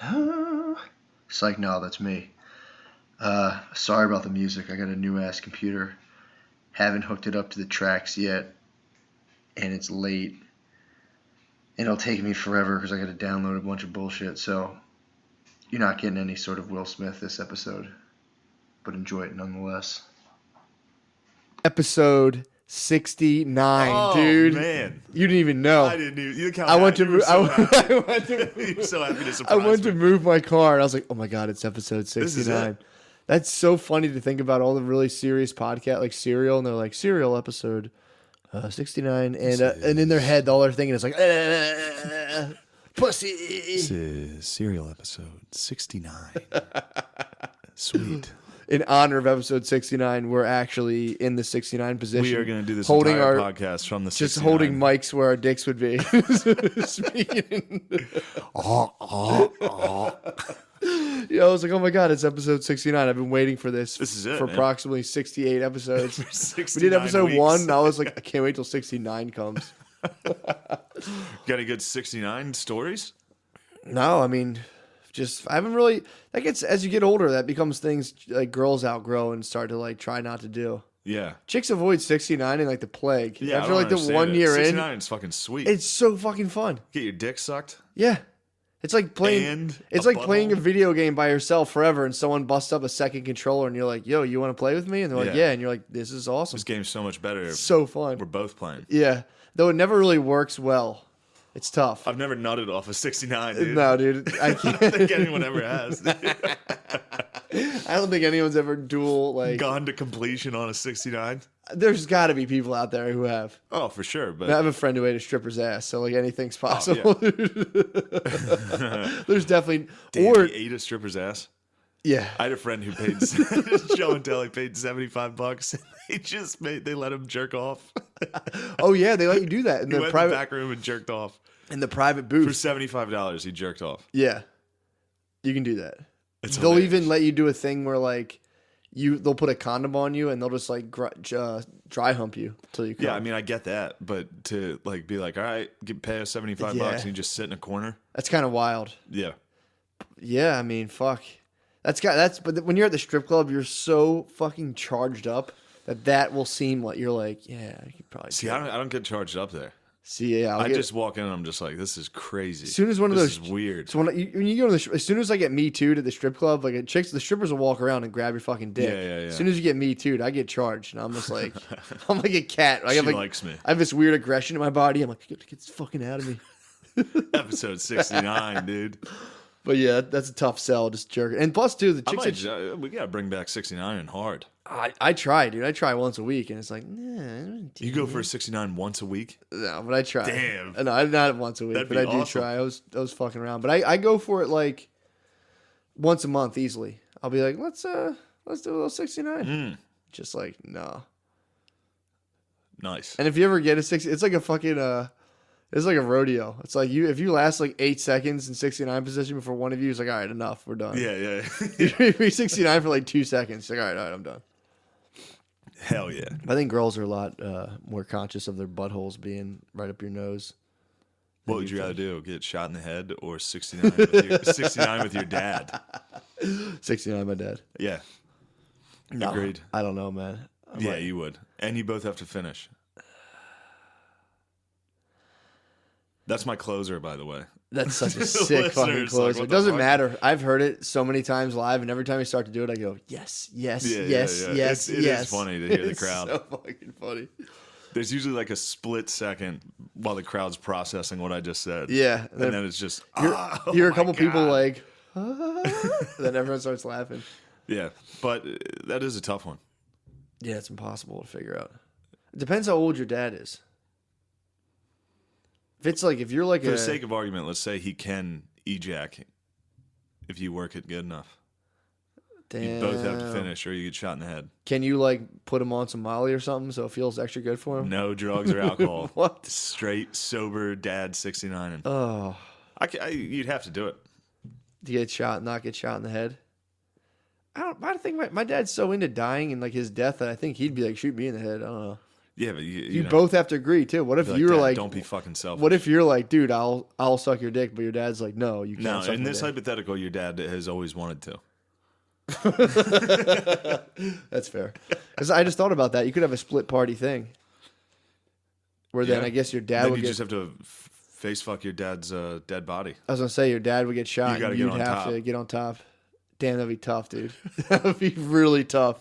It's like, no, that's me. Sorry about the music. I got a new ass computer. Haven't hooked it up to the tracks yet, and it's late. And it'll take me forever because I got to download a bunch of bullshit. So you're not getting any sort of Will Smith this episode, but enjoy it nonetheless. Episode 69, dude. Oh man, you didn't even know. I didn't even. Look how I went to you were move. so happy. I went to You're so happy to I surprise went to me. move my car, and I was like, "Oh my god, it's episode 69." it. That's so funny to think about all the really serious podcast like Serial, and they're like Serial episode 69, and in their head, all they're thinking is like, pussy. This is serial episode 69. Sweet. In honor of episode 69, we're actually in the 69 position. We are going to do this holding entire our podcast from the just 69. holding mics where our dicks would be. Speaking. Yeah, I was like, oh my god, it's episode 69. I've been waiting for this. This is it, for man. approximately 68 episodes. For We 69 did episode weeks. 1, and I was like, I can't wait till 69 comes. Got any good 69 stories? No, I mean, just I haven't really. That gets as you get older, that becomes things like girls outgrow and start to like try not to do. Yeah. Chicks avoid 69 and like the plague. Yeah. After like the 1 year 69 in, is fucking sweet. it's so fucking fun. Get your dick sucked. Yeah. It's like playing. And It's a like playing a butthole. video game by yourself forever, and someone busts up a second controller, and you're like, "Yo, you want to play with me?" And they're like, Yeah. "Yeah," and you're like, "This is awesome, This game's so much better. if so fun." We're both playing. Yeah, though it never really works well. It's tough. I've never nutted off a 69, dude. No, dude, I I don't can't. think anyone ever has. dude. I don't think anyone's ever dual like. Gone to completion on a 69. There's got to be people out there who have. Oh, for sure. But I have a friend who ate a stripper's ass, so like anything's possible. There's definitely damn, or he ate a stripper's ass. yeah. I had a friend who paid show and tell. He paid $75. And they let him jerk off. Oh yeah, they let you do that in He the went in private the back room and jerked off in the private for booth. $75. He jerked off. Yeah, you can do that. It's They'll hilarious. even let you do a thing where like they'll put a condom on you and they'll just like dry hump you till you come. Yeah, I mean, I get that, but to like be like, all right, pay us $75 Yeah. and you just sit in a corner. That's kind of wild. Yeah, Yeah, I mean, fuck. But when you're at the strip club, you're so fucking charged up that will seem like you're like, yeah, I could probably. see, do it. I don't get charged up there. See, yeah, I just walk in and I'm just like, this is crazy. as soon as one of this those is weird. So when you go to as soon as I get me too to the strip club, like the strippers will walk around and grab your fucking dick. Yeah. As soon as you get me too, I get charged, and I'm just like, I'm like a cat. I She have like, likes me. I have this weird aggression in my body. I'm like, get this fucking out of me. Episode 69, dude. But yeah, that's a tough sell, just jerking. And plus, too, the I chicks. might, we gotta bring back 69 and hard. I try, dude. I try once a week, and it's like, nah, I don't do You go for a 69 once a week? no, but I try. Damn. No, I not once a week, That'd but be I do awesome. try. I was fucking around, but I go for it like once a month easily. I'll be like, let's do a little 69. Just like no. Nice. And if you ever get a 60, it's like a fucking it's like a rodeo. It's like if you last like 8 seconds in 69 position before one of you is like, all right, enough, we're done. Yeah. If you're 69 for like 2 seconds, like, all right, I'm done. Hell yeah. I think girls are a lot more conscious of their buttholes being right up your nose. What would you rather do? Get shot in the head or 69 with your dad? 69, my dad. Yeah. No, Agreed. I don't know, man. Yeah, you would. And you both have to finish. That's my closer, by the way. That's such a sick Listeners, fucking like, closer. what It the doesn't fuck? matter. I've heard it so many times live, and every time I start to do it, I go, yes, yes, Yeah, yes, yeah. yes, It yes. is funny to hear the It's crowd. so fucking funny. There's usually like a split second while the crowd's processing what I just said. Yeah. And then it's just, You oh hear a my couple people God. like, then everyone starts laughing. Yeah, but that is a tough one. Yeah, it's impossible to figure out. It depends how old your dad is. If you're like For the sake of argument, let's say he can ejac if you work it good enough. You both have to damn. finish or you get shot in the head. Can you like put him on some Molly or something so it feels extra good for him? No drugs or alcohol. What? Straight, sober dad 69. And Oh, you'd have to do it. to get shot, not get shot in the head. I think my dad's so into dying and like his death that I think he'd be like, shoot me in the head. I don't know. Yeah, but You know, both have to agree too. What if be you're Dad, like, don't be fucking selfish. what if you're like, dude, I'll suck your dick, but your dad's like, no, you can't. No, suck in my this dick. hypothetical, your dad has always wanted to. That's fair. Because I just thought about that. You could have a split party thing, where then I guess your dad then would you get. just have to face fuck your dad's dead body. I was gonna say your dad would get shot, You gotta and get you'd on have top. to get on top. Damn, that'd be tough, dude. That would be really tough.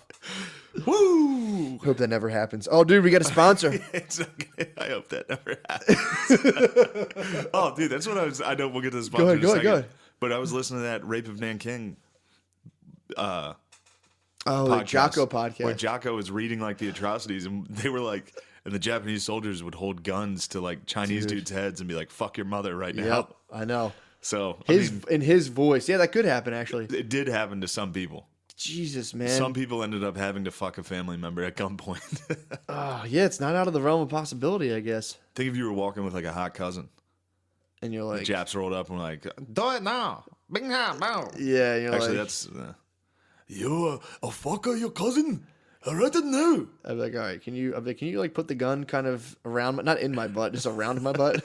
Woo! Hope that never happens. Oh, dude, we got a sponsor. It's okay. I hope that never happens. Oh, dude, that's what I was. I know we'll get to the sponsor in a second. Go ahead. But I was listening to that Rape of Nanking Oh, the podcast, Jocko podcast. where Jocko was reading like the atrocities, and they were like, and the Japanese soldiers would hold guns to like Chinese dudes' heads and be like, "Fuck your mother right now." Yep, I know. So In his voice, yeah, that could happen actually. it did happen to some people. Jesus, man. Some people ended up having to fuck a family member at gunpoint. Oh, yeah, it's not out of the realm of possibility, I guess. Think if you were walking with like a hot cousin, And you're the like, Japs rolled up and were like, "Do it now, bing ha, bow." yeah, you're Actually, like, that's you a fucker, your cousin. I read it now. I'd be like, all right, can you like put the gun kind of around, not in my butt, just around my butt?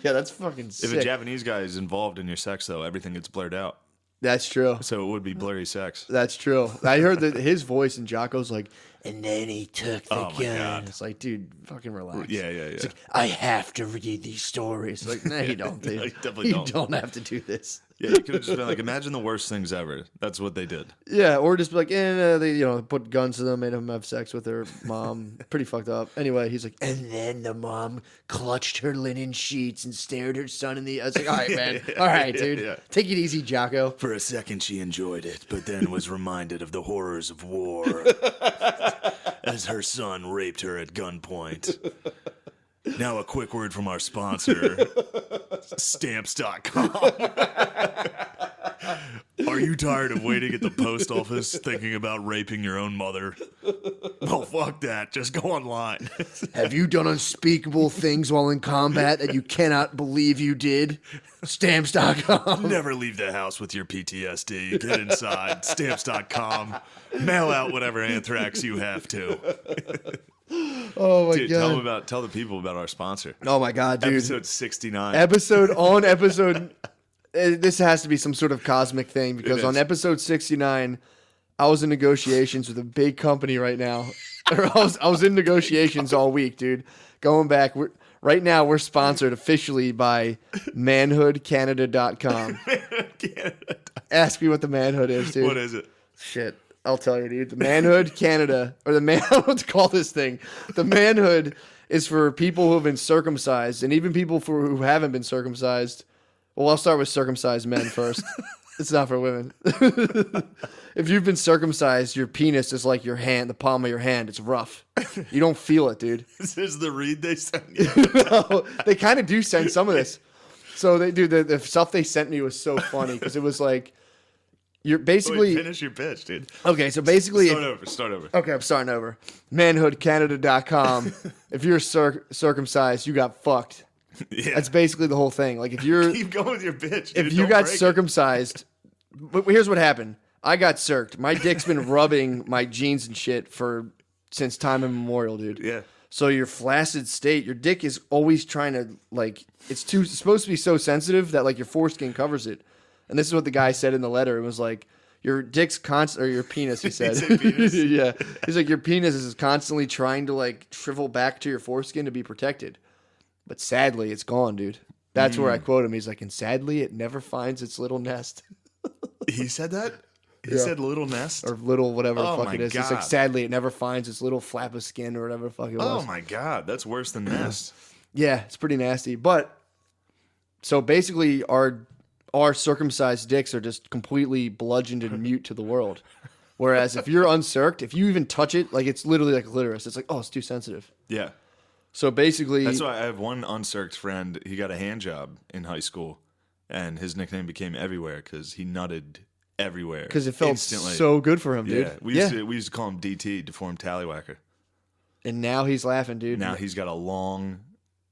Yeah, that's fucking sick. If a Japanese guy is involved in your sex, though, everything gets blurred out. That's true. So it would be blurry sex. That's true. I heard that his voice and Jocko's like, and then he took the Oh, my gun. God. It's like, dude, fucking relax. Yeah. It's like, I have to read these stories. Like, no, you don't, dude. No, you definitely You don't. don't have to do this. Yeah, you could have just been like, imagine the worst things ever. That's what they did. Yeah, or just be like, they put guns to them, made them have sex with their mom. Pretty fucked up. Anyway, he's like, and then the mom clutched her linen sheets and stared her son in the. I was like, all right, man, all right, dude, yeah. take it easy, Jocko. For a second, she enjoyed it, but then was reminded of the horrors of war as her son raped her at gunpoint. Now, a quick word from our sponsor, Stamps.com. Are you tired of waiting at the post office thinking about raping your own mother? Well, fuck that. Just go online. Have you done unspeakable things while in combat that you cannot believe you did? Stamps.com. Never leave the house with your PTSD. Get inside. Stamps.com. Mail out whatever anthrax you have to. Oh my Dude, god. tell the people about our sponsor. Oh my god, dude. Episode 69. Episode. This has to be some sort of cosmic thing because It on is. episode 69, I was in negotiations with a big company right now. I was in negotiations all week, dude. Going back, right now we're sponsored officially by manhoodcanada.com. Ask me what the manhood is, dude. What is it? Shit. I'll tell you, dude. The Manhood Canada, or the man, I don't know what to call this thing. The Manhood is for people who have been circumcised, and even people who haven't been circumcised. Well, I'll start with circumcised men first. It's not for women. If you've been circumcised, your penis is like your hand, the palm of your hand. It's rough. You don't feel it, dude. This is the read they sent you. No, they kind of do send some of this. So they do. The stuff they sent me was so funny because it was like, you're basically. Wait, finish your pitch, dude. Okay, so basically. Start over. Okay, I'm starting over. Manhoodcanada.com. If you're circumcised, you got fucked. Yeah. That's basically the whole thing. Like if you're Keep going with your pitch, dude. if you Don't got break it. circumcised, but here's what happened. I got circed. My dick's been rubbing my jeans and shit since time immemorial, dude. Yeah. So your flaccid state, your dick is always trying to it's supposed to be so sensitive that like your foreskin covers it. And this is what the guy said in the letter. It was like your dick's or your penis, he said. said penis? Yeah. He's like, your penis is constantly trying to like shrivel back to your foreskin to be protected. But sadly, it's gone, dude. That's where I quote him. He's like, and sadly, it never finds its little nest. He said that? He Yeah. said little nest? Or little whatever the Oh fuck my it is. It's like, God. sadly, it never finds its little flap of skin or whatever the fuck it was. Oh my God. That's worse than nest. Yeah, it's pretty nasty. But, so basically, our circumcised dicks are just completely bludgeoned and mute to the world. Whereas if you're uncirced, if you even touch it, like it's literally like a clitoris. It's like, oh, it's too sensitive. Yeah. So basically, That's why I have one uncirced friend. He got a hand job in high school, and his nickname became Everywhere because he nutted everywhere. because it felt instantly. so good for him, dude. Yeah, we used to call him DT, deformed tallywhacker. And now he's laughing, dude. Now he's got a long,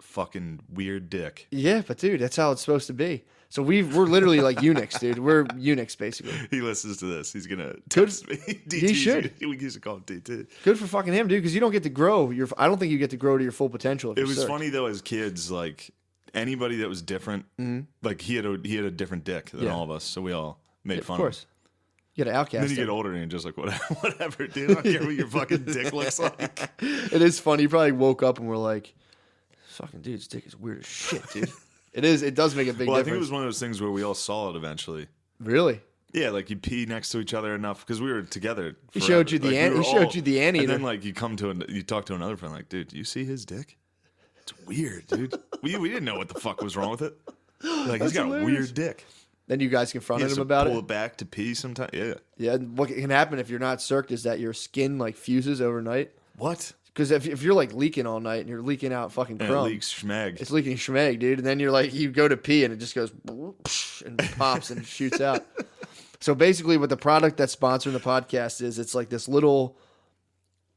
fucking weird dick. Yeah, but dude, that's how it's supposed to be. So we're literally like eunuchs, dude. We're eunuchs basically. He listens to this. He's gonna text me. DT, He should. We used to call him DT. Good for fucking him, dude. Because you don't get to grow. I don't think you get to grow to your full potential. If It you're was circ. funny though, as kids, like anybody that was different, like he had a different dick than all of us, so we all made fun Of course. You got to outcast And then you him. get older and you're just like, whatever, dude. I don't care what your fucking dick looks like. It is funny. You probably woke up and were like, fucking dude's dick is weird as shit, dude. It is. It does make a big Well, difference. I think it was one of those things where we all saw it eventually. Really? Yeah, like you pee next to each other enough because we were together. He forever. showed you the Like, he showed you the anteater. And then like you talk to another friend like, dude, do you see his dick? It's weird, dude. we didn't know what the fuck was wrong with it. Like he's got hilarious. a weird dick. Then you guys He confronted has him to about pull it. it back to pee sometimes. Yeah. Yeah. And what can happen if you're not circed is that your skin like fuses overnight. What? Because if you're like leaking all night and you're leaking out fucking And crumb, it leaks schmeg. it's leaking schmeg, dude. And then you're like, you go to pee and it just goes and pops and shoots out. So basically, what the product that's sponsoring the podcast is, it's like this little,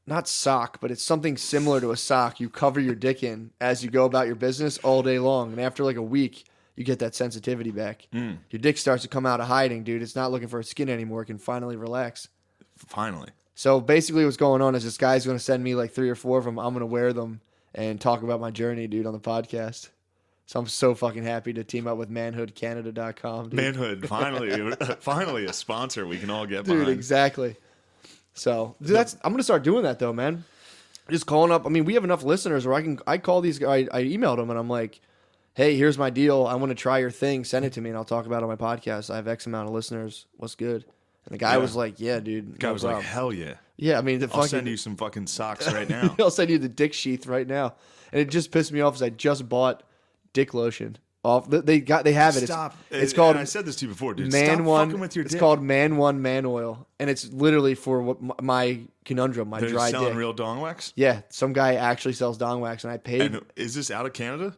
not sock, but it's something similar to a sock. You cover your dick in as you go about your business all day long, and after like a week, you get that sensitivity back. Your dick starts to come out of hiding, dude. It's not looking for its skin anymore. It can finally relax. Finally. So basically what's going on is this guy's going to send me like 3 or 4 of them. I'm going to wear them and talk about my journey, dude, on the podcast. So I'm so fucking happy to team up with manhoodcanada.com, dude. Manhood, finally a sponsor we can all get Dude, behind. exactly. So dude, I'm going to start doing that though, man. Just calling up. I mean, we have enough listeners where I call these guys. I emailed them and I'm like, hey, here's my deal. I want to try your thing. Send it to me and I'll talk about it on my podcast. I have X amount of listeners. What's good? And the guy was like, yeah, dude. The guy was like, hell yeah. yeah, I mean, I'll send you some fucking socks right now. I'll send you the dick sheath right now. And it just pissed me off because I just bought dick lotion. They have it. Stop. It's called. And I said this to you before, dude. Man Stop One. fucking with your It's dick. called Man One Man Oil, and it's literally for what my conundrum, my They're dry selling dick. real dong wax? Yeah, some guy actually sells dong wax, and I paid. And is this out of Canada?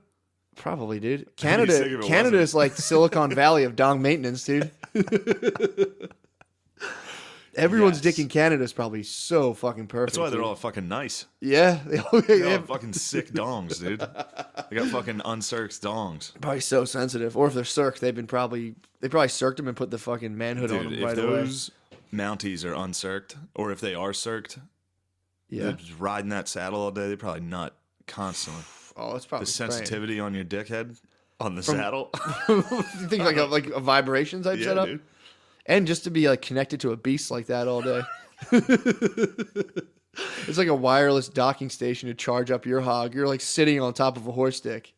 Probably, dude. I'd be sick Canada if it wasn't. is like Silicon Valley of dong maintenance, dude. Everyone's Yes. dick in Canada is probably so fucking perfect. That's why they're dude. all fucking nice. Yeah, They all have fucking sick dongs, dude. They got fucking uncirced dongs. probably so sensitive. Or if they're circed, they probably circed them and put the fucking manhood on Dude, them if right away. those Mounties are uncirced, or if they are circed, Yeah. they're just riding that saddle all day, they probably nut constantly. Oh, it's probably The spraying. sensitivity on your dickhead on the saddle. You think like a vibration type Yeah, setup, dude. and just to be like connected to a beast like that all day. It's like a wireless docking station to charge up your hog. You're like sitting on top of a horse dick,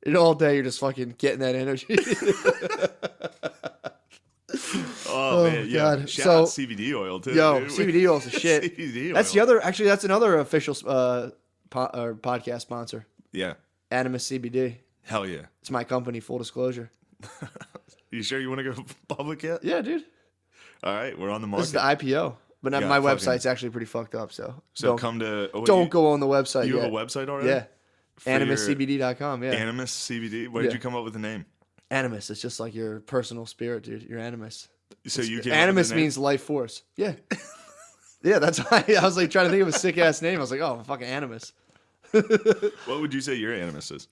and all day you're just fucking getting that energy. Oh, man, yeah. God. Shout So- out CBD oil, too. Yo, dude. CBD oil's a shit. CBD oil. That's the other. Actually, that's another official podcast sponsor. Yeah. Animus CBD. Hell yeah. It's my company. Full disclosure. You sure you want to go public yet? Yeah, dude. All right, we're on the This is market. the IPO, but Yeah, my fucking- website's actually pretty fucked up. So So come to... oh, wait, don't go on the website. You yet. have a website already? Yeah. For your AnimusCBD.com. Yeah. Animus CBD? Where did Yeah. you come up with the name? Animus. It's just like your personal spirit, dude. Your animus. So you came up with Animus the name? means life force. Yeah. Yeah, that's why I was like trying to think of a sick ass name. I was like, oh, fucking animus. What would you say your animus is?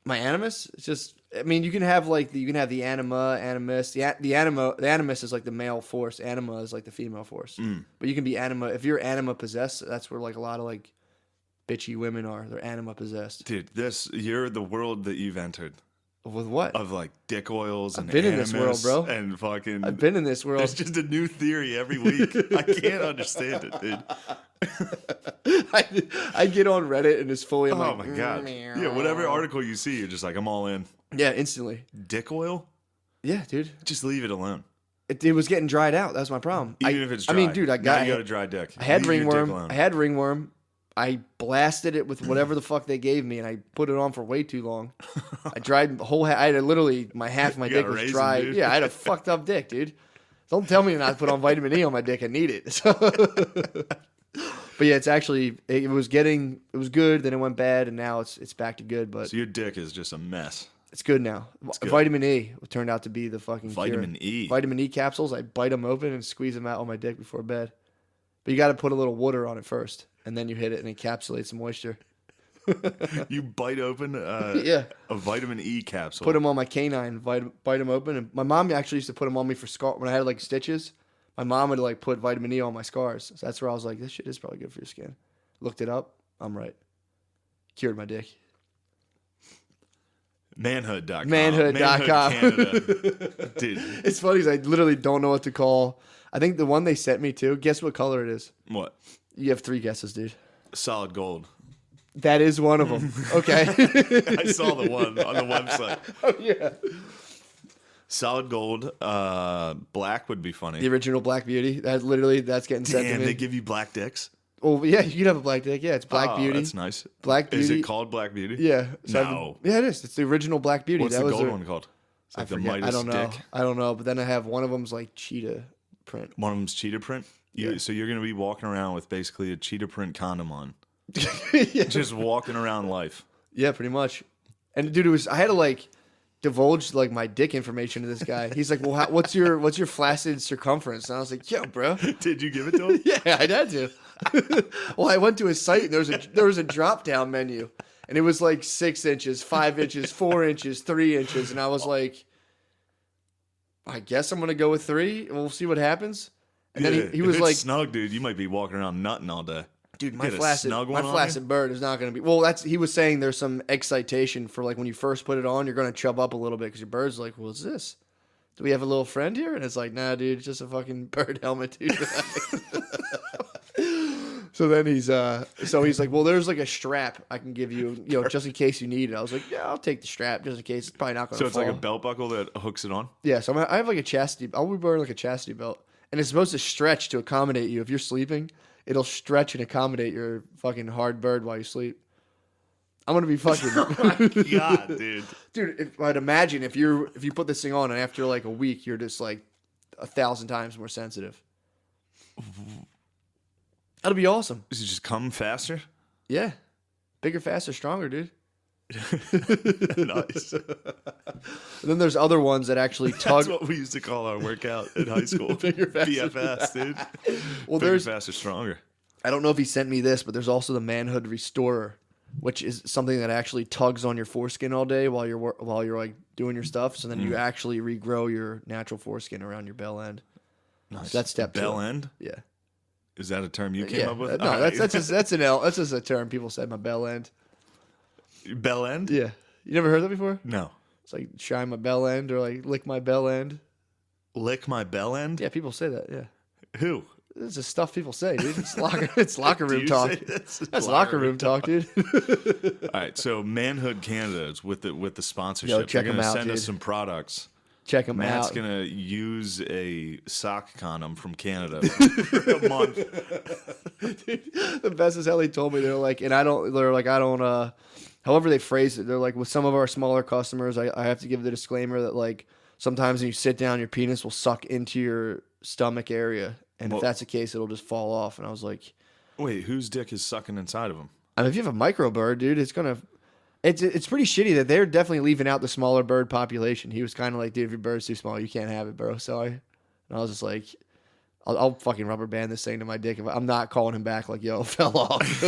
My animus? It's just. I mean, you can have the anima, animus. The animus is like the male force. Anima is like the female force. But you can be anima if you're anima possessed. That's where like a lot of like bitchy women are. They're anima possessed. Dude, you're the world that you've entered With what? of like dick oils and been in this world, animus bro. and fucking... I've been in this world. There's just a new theory every week. I can't understand it, dude. I get on Reddit and it's fully. I'm Oh like, my god. Yeah, whatever article you see, you're just like, I'm all in. Yeah, instantly. Dick oil? Yeah, dude. Just leave it alone. It was getting dried out. That's my problem. Even if it's dry. I mean, dude, Now you got a dry dick. I had Leave your dick ringworm. alone. I had ringworm. I blasted it with whatever the fuck they gave me, and I put it on for way too long. I dried the whole. I had literally half of my You dick got a was raisin, dry. dude. Yeah, I had a fucked up dick, dude. Don't tell me to not put on vitamin E on my dick. I need it. So. But yeah, it was good, then it went bad, and now it's back to good. But So your dick is just a mess. it's good now. good. Vitamin E turned out to be the fucking Vitamin cure. E. Vitamin E capsules. I bite them open and squeeze them out on my dick before bed. But you got to put a little water on it first, and then you hit it and encapsulates the moisture. You bite open Yeah. a vitamin E capsule. Put them on my canine, bite them open. And my mom actually used to put them on me for scar when I had like stitches. My mom would like put vitamin E on my scars. So that's where I was like, this shit is probably good for your skin. Looked it up. I'm right. Cured my dick. Manhood.com. Manhood.com. Canada. Dude. It's funny because I literally don't know what to call. I think the one they sent me to, guess what color it is? What? You have 3 guesses, dude. Solid gold. That is one of them. Okay. I saw the one on the website. Oh, yeah. Solid gold. Black would be funny. The original Black Beauty. That's getting sent to Damn, me. they give you black dicks? Oh, yeah, you can have a black dick. Yeah, it's Black Beauty. That's nice. Black Beauty. Is it called Black Beauty? Yeah. No. Yeah, it is. It's the original Black Beauty. What's that the was gold their- one called? It's I like the forget. Midas I don't know. dick. I don't know. But then I have one of them's like cheetah print. One of them's cheetah print. So you're going to be walking around with basically a cheetah print condom on. Yeah. Just walking around life. Yeah, pretty much. And dude, I had to like divulge like my dick information to this guy. He's like, "Well, what's your flaccid circumference?" And I was like, "Yo, bro." Did you give it to him? Yeah, I had to. Well, I went to his site and there was a drop down menu, and it was like 6 inches, 5 inches, 4 inches, 3 inches, and I was like, I guess I'm gonna go with 3. We'll see what happens. And then he if was it's like, snug, dude, you might be walking around nutting all day. dude, my Get a flaccid snug one on flaccid bird is not going to be. Well, he was saying there's some excitation for like when you first put it on, you're going to chub up a little bit because your bird's like, what's this? Do we have a little friend here? And it's like, nah, dude, it's just a fucking bird helmet, dude. So then he's like, well, there's like a strap I can give you, just in case you need it. I was like, yeah, I'll take the strap just in case. It's probably not going to So it's fall. like a belt buckle that hooks it on? Yeah, so I have like a chastity. I'll be wearing like a chastity belt, and it's supposed to stretch to accommodate you. If you're sleeping, it'll stretch and accommodate your fucking hard bird while you sleep. I'm gonna be fucking. Oh my God, dude. Dude, I'd imagine if you put this thing on and after like a week you're just like 1,000 times more sensitive. That'll be awesome. Does it just come faster? Yeah, bigger, faster, stronger, dude. Nice. And then there's other ones that actually tug. That's what we used to call our workout in high school. Bigger, faster. BFS, dude. Well, Bigger, there's. faster, stronger. I don't know if he sent me this, but there's also the Manhood Restorer, which is something that actually tugs on your foreskin all day while you're like doing your stuff. So then you actually regrow your natural foreskin around your bell end. Nice. So that's step 2. Bell end? Yeah. Is that a term you came up with? No, All right. that's just a term people said. My bell end. Bell end? Yeah. You never heard that before? No. It's like shine my bell end or like lick my bell end. Lick my bell end? Yeah, people say that. Yeah. Who? This is just stuff people say, dude. It's locker Do room you talk. say this? That's locker room talk, dude. All right, so Manhood Canada is with the sponsorship. Yo, check They're them gonna out, send us dude. some products. Check them Matt's out. gonna use a sock condom from Canada for a month. The best is how they told me I don't however they phrase it, they're like, with some of our smaller customers, I have to give the disclaimer that like sometimes when you sit down your penis will suck into your stomach area, and Well- if that's the case it'll just fall off. And I was like, Wait, whose dick is sucking inside of him? I mean, if you have a micro bird, dude, it's pretty shitty that they're definitely leaving out the smaller bird population. He was kind of like, dude, if your bird's too small, you can't have it, bro. And I was just like, I'll fucking rubber band this thing to my dick. I'm not calling him back like, yo, it fell off.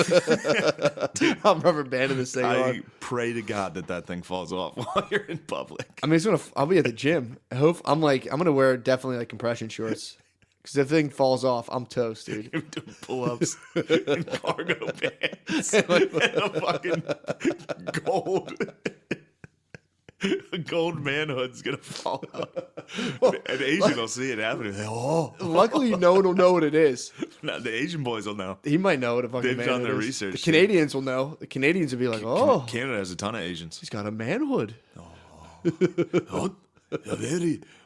I'm rubber banding this thing I on. pray to God that thing falls off while you're in public. I mean, I'll be at the gym. I'm gonna wear definitely like compression shorts. Because if the thing falls off, I'm toast, dude. You're doing pull-ups in cargo pants and a fucking gold manhood's gonna fall out. An Asian will see it happening. Oh, Luckily, no one will know what it is. now the Asian boys will know. He might know what a fucking They've manhood done their is. research, The dude. Canadians will know. The Canadians will be like, oh, Canada has a ton of Asians. he's got a manhood. Oh,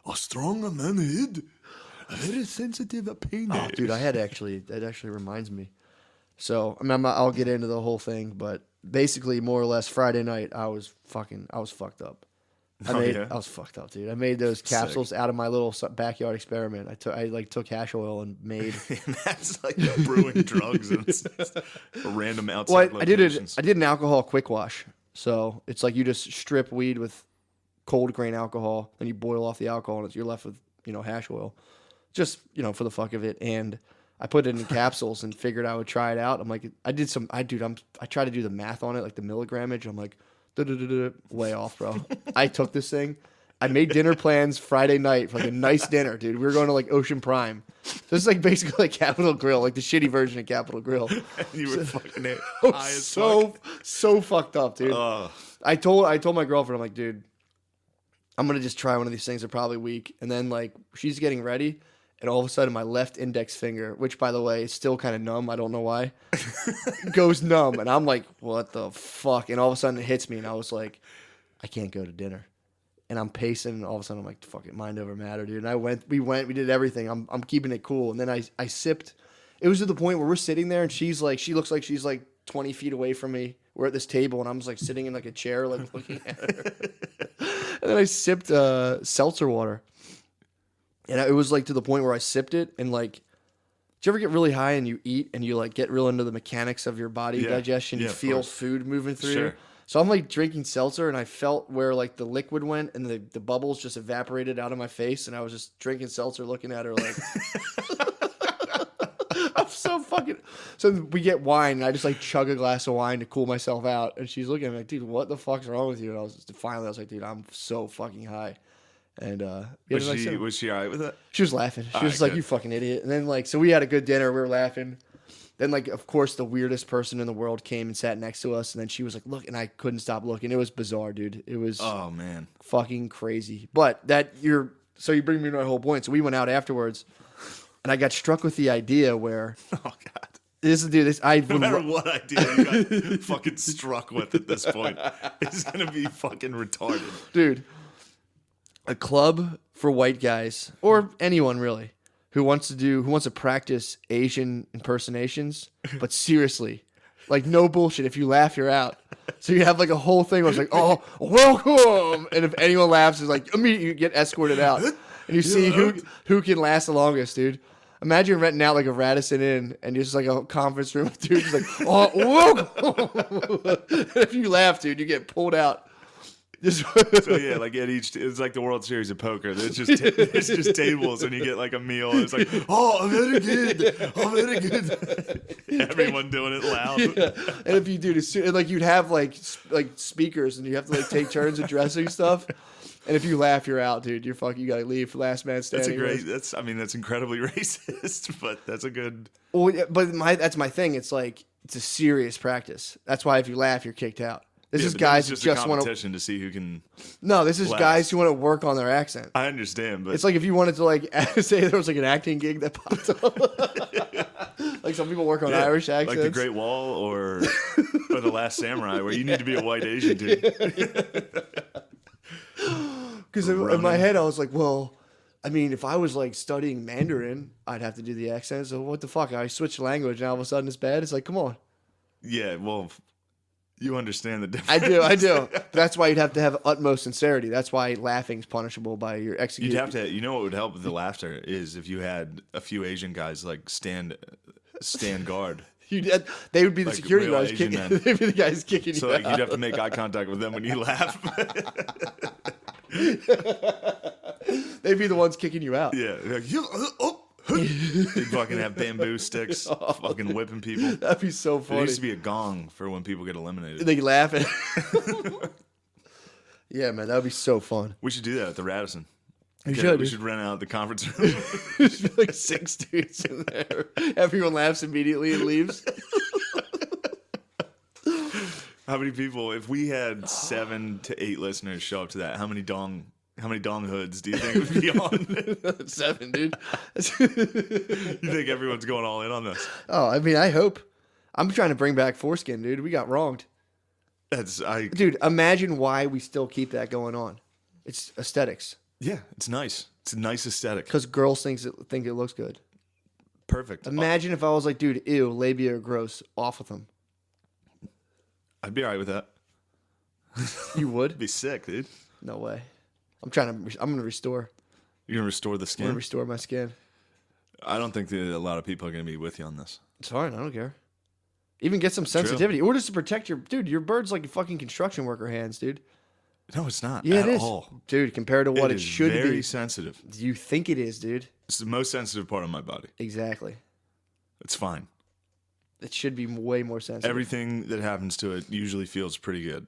a strong manhood, a very sensitive penis. Oh, dude, that actually reminds me. So, I mean, I'll get into the whole thing, but basically, more or less, Friday night, I was fucked up. I was fucked up, dude. I made those capsules out of my little backyard experiment. I took hash oil and made. And that's like brewing drugs and random outside Well, I did locations. I did an alcohol quick wash. So it's like you just strip weed with cold grain alcohol, and you boil off the alcohol, and you're left with hash oil, just for the fuck of it. And I put it in capsules and figured I would try it out. I'm like, I tried to do the math on it, like the milligrammage. I'm like, way off, bro. I took this thing. I made dinner plans Friday night for like a nice dinner, dude. We were going to like Ocean Prime. This is like basically like Capital Grill, like the shitty version of Capital Grill. You were fucking high as so fucked up, dude. I told my girlfriend, I'm like, dude, I'm gonna just try one of these things. They're probably weak. And then like she's getting ready, and all of a sudden my left index finger, which by the way is still kind of numb, I don't know why, goes numb, and I'm like, what the fuck? And all of a sudden it hits me, and I was like, I can't go to dinner. And I'm pacing, and all of a sudden I'm like, fuck it, mind over matter, dude. And we did everything. I'm keeping it cool. And then I sipped. It was to the point where we're sitting there, and she looks like she's like 20 feet away from me. We're at this table, and I'm just like sitting in like a chair, like looking at her. And then I sipped seltzer water. And it was like to the point where I sipped it, and like, do you ever get really high and you eat and you like get real into the mechanics of your body digestion? You feel food moving through you. So I'm like drinking seltzer, and I felt where like the liquid went, and the bubbles just evaporated out of my face, and I was just drinking seltzer, looking at her like, I'm so fucking. So we get wine, and I just like chug a glass of wine to cool myself out, and she's looking at me like, dude, what the fuck's wrong with you? And I was like, dude, I'm so fucking high. And was she all right with it? She was laughing. She was like, you fucking idiot. And then like, so we had a good dinner. We were laughing. Then, like, of course, the weirdest person in the world came and sat next to us. And then she was like, look, and I couldn't stop looking. It was bizarre, dude. It was fucking crazy. But so you bring me to my whole point. So we went out afterwards, and I got struck with the idea where. Oh, God. No matter what idea you got fucking struck with at this point, it's going to be fucking retarded. Dude, a club for white guys, or anyone really, who wants to practice Asian impersonations, but seriously, like no bullshit. If you laugh, you're out. So you have like a whole thing where it's like, oh, welcome, and if anyone laughs, it's like immediately you get escorted out, and you see who can last the longest, dude. Imagine renting out like a Radisson Inn, and you're just like a conference room, dude. Just like, oh, welcome. And if you laugh, dude, you get pulled out. So yeah, like at it's like the World Series of Poker. It's just tables, and you get like a meal. And it's like, oh, I'm very good. Everyone doing it loud. Yeah. And if you do, like you'd have like speakers, and you have to like take turns addressing stuff. And if you laugh, you're out, dude. You gotta leave. Last man standing. That's incredibly racist, but that's a good. Well, yeah, but that's my thing. It's like it's a serious practice. That's why if you laugh, you're kicked out. This is guys who just want to see who can. No, this is guys who want to work on their accent. I understand, but it's like if you wanted to like say there was like an acting gig that popped up. Like some people work on Irish accents, like The Great Wall or The Last Samurai, where you need to be a white Asian dude. Because in my head I was like, well, I mean, if I was like studying Mandarin, I'd have to do the accent. So what the fuck? I switched language, and all of a sudden it's bad. It's like, come on. Yeah, well. You understand the difference. I do. That's why you'd have to have utmost sincerity. That's why laughing's punishable by your execution. You'd have to. You know what would help with the laughter is if you had a few Asian guys like stand guard. They would be the security guys. They'd be the guys kicking you. So like you'd have to make eye contact with them when you laugh. They'd be the ones kicking you out. Yeah. Like, They'd fucking have bamboo sticks, fucking whipping people. That'd be so funny. There used to be a gong for when people get eliminated. They laugh at. Yeah, man, that would be so fun. We should do that at the Radisson. We should rent out the conference room. There's like 6 dudes in there. Everyone laughs immediately and leaves. How many people? If we had 7 to 8 listeners show up to that, how many dong hoods do you think would be on? 7, dude. You think everyone's going all in on this? Oh, I mean, I hope. I'm trying to bring back foreskin, dude. We got wronged. Dude, imagine why we still keep that going on. It's aesthetics. Yeah, it's nice. It's a nice aesthetic. Because girls think it looks good. Perfect. Imagine if I was like, dude, ew, labia are gross. Off with them. I'd be all right with that. You would? Be sick, dude. No way. I'm gonna restore. You're gonna restore the skin? I'm gonna restore my skin. I don't think that a lot of people are gonna be with you on this. It's fine. I don't care. Even get some sensitivity, or just to protect your bird's like fucking construction worker hands, dude. No, it's not. Yeah, at it is, all. dude. Compared to what it should be, very sensitive. You think it is, dude? It's the most sensitive part of my body. Exactly. It's fine. It should be way more sensitive. Everything that happens to it usually feels pretty good.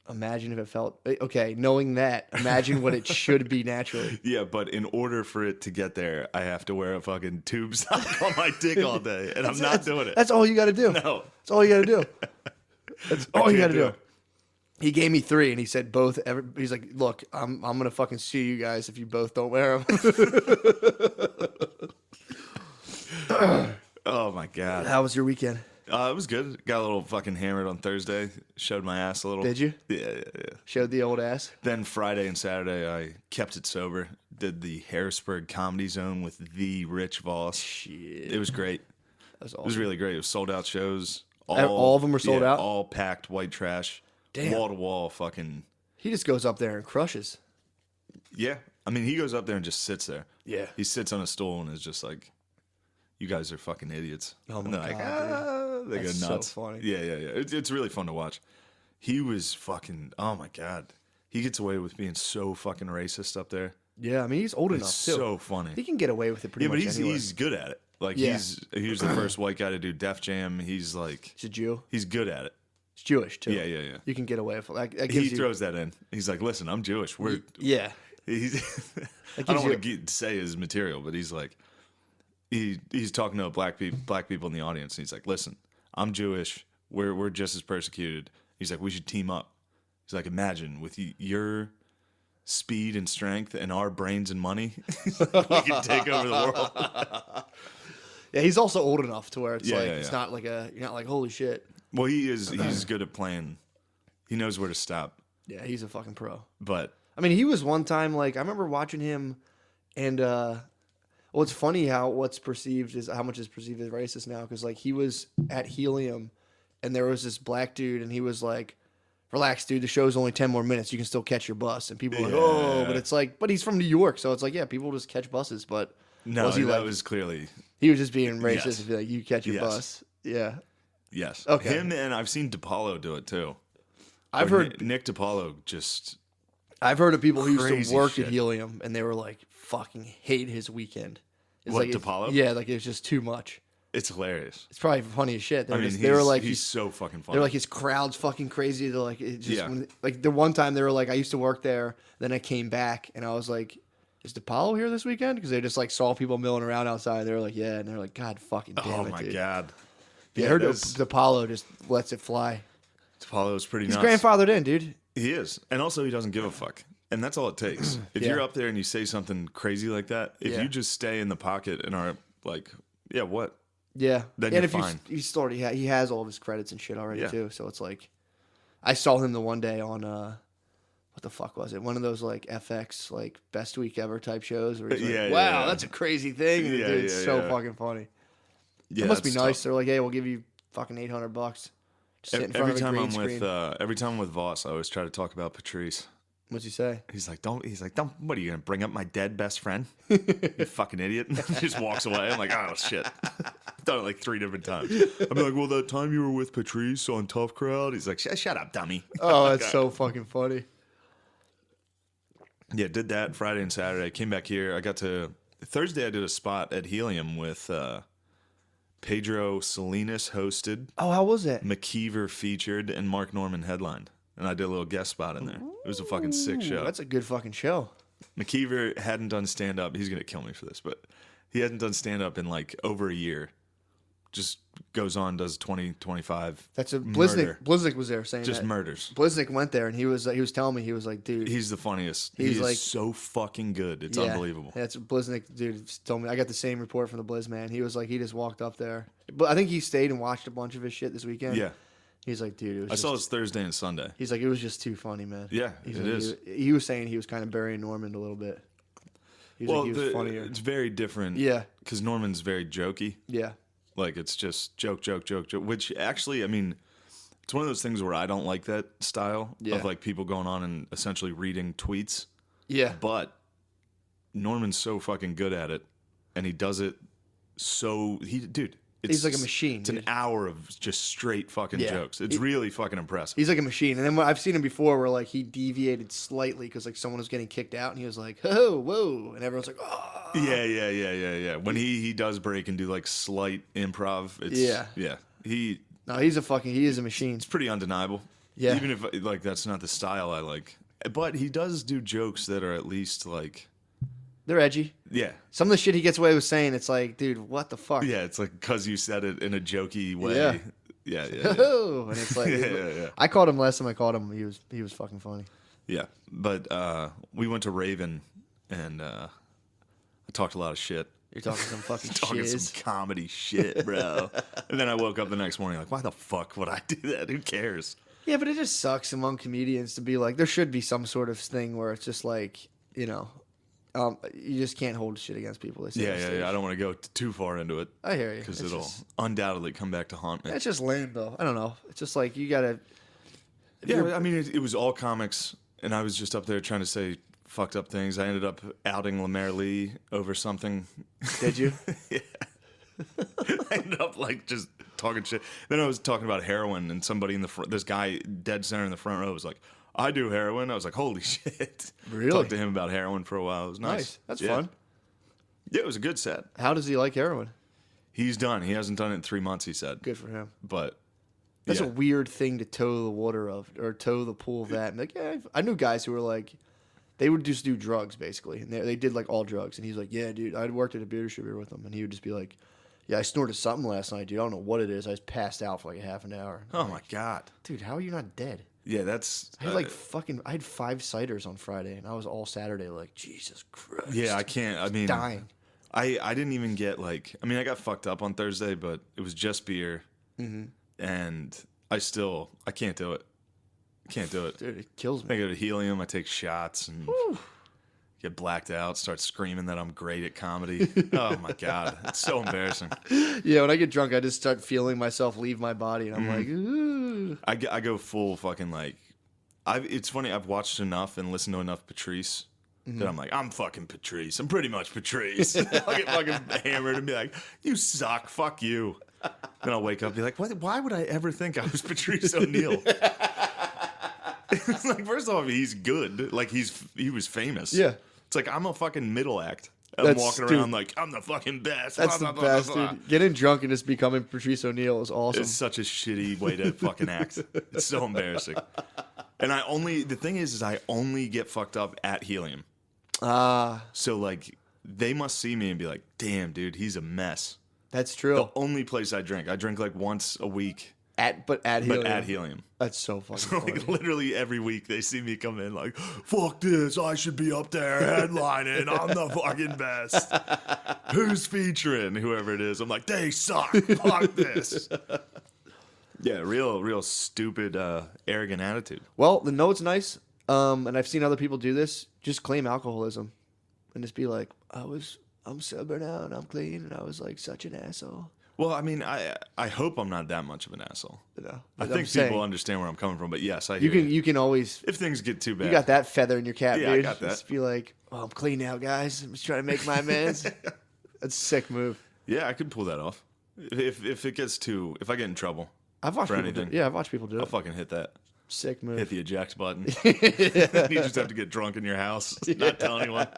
Imagine if it felt okay. Knowing that, imagine what it should be naturally. Yeah, but in order for it to get there, I have to wear a fucking tube sock on my dick all day, and I'm not doing it. That's all you got to do. No, that's all you got to do. That's all you got to do. it. He gave me 3, and he said both. He's like, "Look, I'm gonna fucking sue you guys if you both don't wear them." Oh my god. How was your weekend? It was good. Got a little fucking hammered on Thursday. Showed my ass a little. Did you? Yeah. Showed the old ass. Then Friday and Saturday, I kept it sober. Did the Harrisburg Comedy Zone with the Rich Voss. Shit. It was great. That was awesome. It was really great. It was sold out shows. All of them were sold out? All packed white trash. Damn. Wall to wall fucking. He just goes up there and crushes. Yeah. I mean, he goes up there and just sits there. Yeah. He sits on a stool and is just like, you guys are fucking idiots. Oh and my they're like, God, they That's go nuts. so funny. Yeah. It's really fun to watch. He was fucking, oh my God. He gets away with being so fucking racist up there. Yeah, I mean, he's old It's enough, too. so funny. He can get away with it pretty Yeah, much but anywhere. he's good at it. Like, Yeah. he was the first white guy to do Def Jam. He's like, He's a Jew. he's good at it. He's Jewish, too. Yeah. You can get away with it. That He gives you... throws that in. He's like, listen, I'm Jewish. Yeah. He's, I don't want to say his material, but he's like, he's talking to black people in the audience, and he's like, listen, I'm Jewish. We're just as persecuted. He's like, we should team up. He's like, imagine with your speed and strength and our brains and money, we can take over the world. Yeah, he's also old enough to where it's Yeah, like yeah, it's yeah. not like you're not like, holy shit. Well, he's good at playing. He knows where to stop. Yeah, he's a fucking pro. But I mean, he was one time like I remember watching him, and well, it's funny how much is perceived as racist now because like he was at Helium, and there was this black dude, and he was like, "Relax, dude. The show's only 10 more minutes. You can still catch your bus." And people were like, "Oh," but it's like, but he's from New York, so it's like, yeah, people just catch buses. But no, was he that like, was clearly he was just being racist Yes. and be like, "You catch your Yes. bus." Yeah, yes. Okay. Him, and I've seen DePaulo do it too. I've Where heard Nick DePaulo just. I've heard of people who used Crazy to work shit. at Helium, and they were like, fucking hate his weekend. It's What, like DePaulo? Yeah, like it's just too much. It's hilarious. It's probably funny as shit. I mean, They were like, he's so fucking funny. they're like his crowd's fucking crazy. They're like, it just Yeah. like the one time they were like, I used to work there, then I came back, and I was like, is DePaulo here this weekend? Because they just like saw people milling around outside. They were like, yeah, and they're like, God fucking damn oh it, my dude. God. Yeah, I heard that's- DePaulo just lets it fly. DePaulo is pretty He's nuts. grandfathered in, dude. He is. And also, he doesn't give a fuck. And that's all it takes. If Yeah. you're up there and you say something crazy like that, if Yeah. you just stay in the pocket and are like, yeah, what? Yeah, Then and you're if fine. he's still already he has all of his credits and shit already Yeah. too. So it's like, I saw him the one day on what the fuck was it? One of those like FX like best week ever type shows where he's like, Yeah, wow, yeah. that's a crazy thing. And Yeah, dude, it's yeah, so yeah. fucking funny. Yeah, It must be that's nice. tough. They're like, hey, we'll give you fucking $800. Just sit in front Every of a time green I'm screen. with every time I'm with Voss, I always try to talk about Patrice. What's he say? He's like, don't. What are you gonna bring up my dead best friend? You fucking idiot! Just walks away. I'm like, oh shit. I've done it like 3 different times. I'm like, well, that time you were with Patrice on Tough Crowd. He's like, shut up, dummy. Oh, that's so fucking funny. Yeah, did that Friday and Saturday. Came back here. I got to Thursday. I did a spot at Helium with Pedro Salinas hosted, Oh, how was it? McKeever featured, and Mark Norman headlined. And I did a little guest spot in there. It was a fucking sick show. That's a good fucking show. McKeever hadn't done stand up. He's gonna kill me for this, but he hadn't done stand up in like over a year. Just goes on, does 20, 25. That's a murder. Bliznick was there saying Just that. murders. Bliznick went there and he was telling me, he was like, dude, He's the funniest. He's He's like- so fucking good. It's yeah, unbelievable. That's what Bliznick dude told me. I got the same report from the Blizz man. He was like, he just walked up there, but I think he stayed and watched a bunch of his shit this weekend. Yeah. He's like, dude, it was I just, saw his Thursday and Sunday. he's like, it was just too funny, man. Yeah, He's it like, is. He was saying he was kind of burying Norman a little bit. He was like, he was funnier. It's very different. Yeah. Because Norman's very jokey. Yeah. Like, it's just joke, which actually, I mean, it's one of those things where I don't like that style Yeah. of like people going on and essentially reading tweets. Yeah. But Norman's so fucking good at it, and he does it dude, He's like a machine. It's an hour of just straight fucking jokes. It's really fucking impressive. He's like a machine. And then I've seen him before where like he deviated slightly because like someone was getting kicked out and he was like, oh, whoa. And everyone's like, oh. Yeah. When he does break and do like slight improv, it's yeah. He is a machine. It's pretty undeniable. Yeah. Even if like that's not the style I like. But he does do jokes that are at least like they're edgy. Yeah. Some of the shit he gets away with saying, it's like, dude, what the fuck? Yeah, it's like because you said it in a jokey way. Yeah. Yeah. And it's like, yeah. I called him last time I called him. He was fucking funny. Yeah, but we went to Raven, and I talked a lot of shit. You're talking some fucking talking shiz. some comedy shit, bro. And then I woke up the next morning like, why the fuck would I do that? Who cares? Yeah, but it just sucks among comedians to be like, there should be some sort of thing where it's just like, you know, you just can't hold shit against people. They say Yeah. I don't want to go too far into it. I hear you. Because it'll undoubtedly come back to haunt me. It's just lame, though. I don't know. It's just like, you gotta... Yeah, I mean, it was all comics, and I was just up there trying to say fucked up things. I ended up outing Lemaire Lee over something. Did you? Yeah. I ended up like just talking shit. Then I was talking about heroin, and somebody in the front, this guy dead center in the front row was like, I do heroin. I was like, holy shit. Really? Talked to him about heroin for a while. It was nice. That's fun. Yeah, it was a good set. How does he like heroin? He's done. He hasn't done it in 3 months, he said. Good for him. But that's a weird thing to toe the water of, or toe the pool of that. And like, yeah, I knew guys who were like, they would just do drugs basically, and they did like all drugs. And he's like, yeah, dude, I'd worked at a beer distributor with him, and he would just be like, yeah, I snorted something last night, dude. I don't know what it is. I just passed out for like a half an hour. Oh my god, dude, how are you not dead? Yeah, that's. I had I had 5 ciders on Friday, and I was all Saturday like, Jesus Christ. Yeah, I can't. I mean, dying. I didn't even get like. I mean, I got fucked up on Thursday, but it was just beer, and I can't do it. I can't do it. Dude, it kills me. I go to helium. I take shots and get blacked out. Start screaming that I'm great at comedy. Oh my god, it's so embarrassing. Yeah, when I get drunk, I just start feeling myself leave my body, and I'm like, ooh. I go full fucking like. It's funny. I've watched enough and listened to enough Patrice that I'm like, I'm fucking Patrice. I'm pretty much Patrice. I'll get fucking hammered and be like, you suck. Fuck you. Then I'll wake up and be like, why would I ever think I was Patrice O'Neal? It's like, first off, he's good. Like he was famous. Yeah. It's like I'm a fucking middle act. I'm walking around like I'm the fucking best. That's the best, dude. Getting drunk and just becoming Patrice O'Neal is awesome. It's such a shitty way to fucking act. It's so embarrassing. And the thing is I only get fucked up at Helium. So like they must see me and be like, damn, dude, he's a mess. That's true. The only place I drink like once a week. But at Helium. That's so fucking funny. Like literally every week they see me come in like, fuck this, I should be up there headlining. I'm the fucking best. Who's featuring? Whoever it is. I'm like, they suck. Fuck this. Yeah, real stupid, arrogant attitude. Well, the note's nice. And I've seen other people do this. Just claim alcoholism. And just be like, I'm sober now and I'm clean and I was like such an asshole. Well, I mean, I hope I'm not that much of an asshole. No, I think people understand where I'm coming from, but yes, I hear you can always, if things get too bad. You got that feather in your cap, yeah, dude. I got that. Just be like, oh, I'm clean now, guys. I'm just trying to make my amends. That's a sick move. Yeah, I could pull that off. If it gets if I get in trouble I've watched for people anything. I've watched people do it. I'll fucking hit that. Sick move. Hit the eject button. You just have to get drunk in your house, not tell anyone.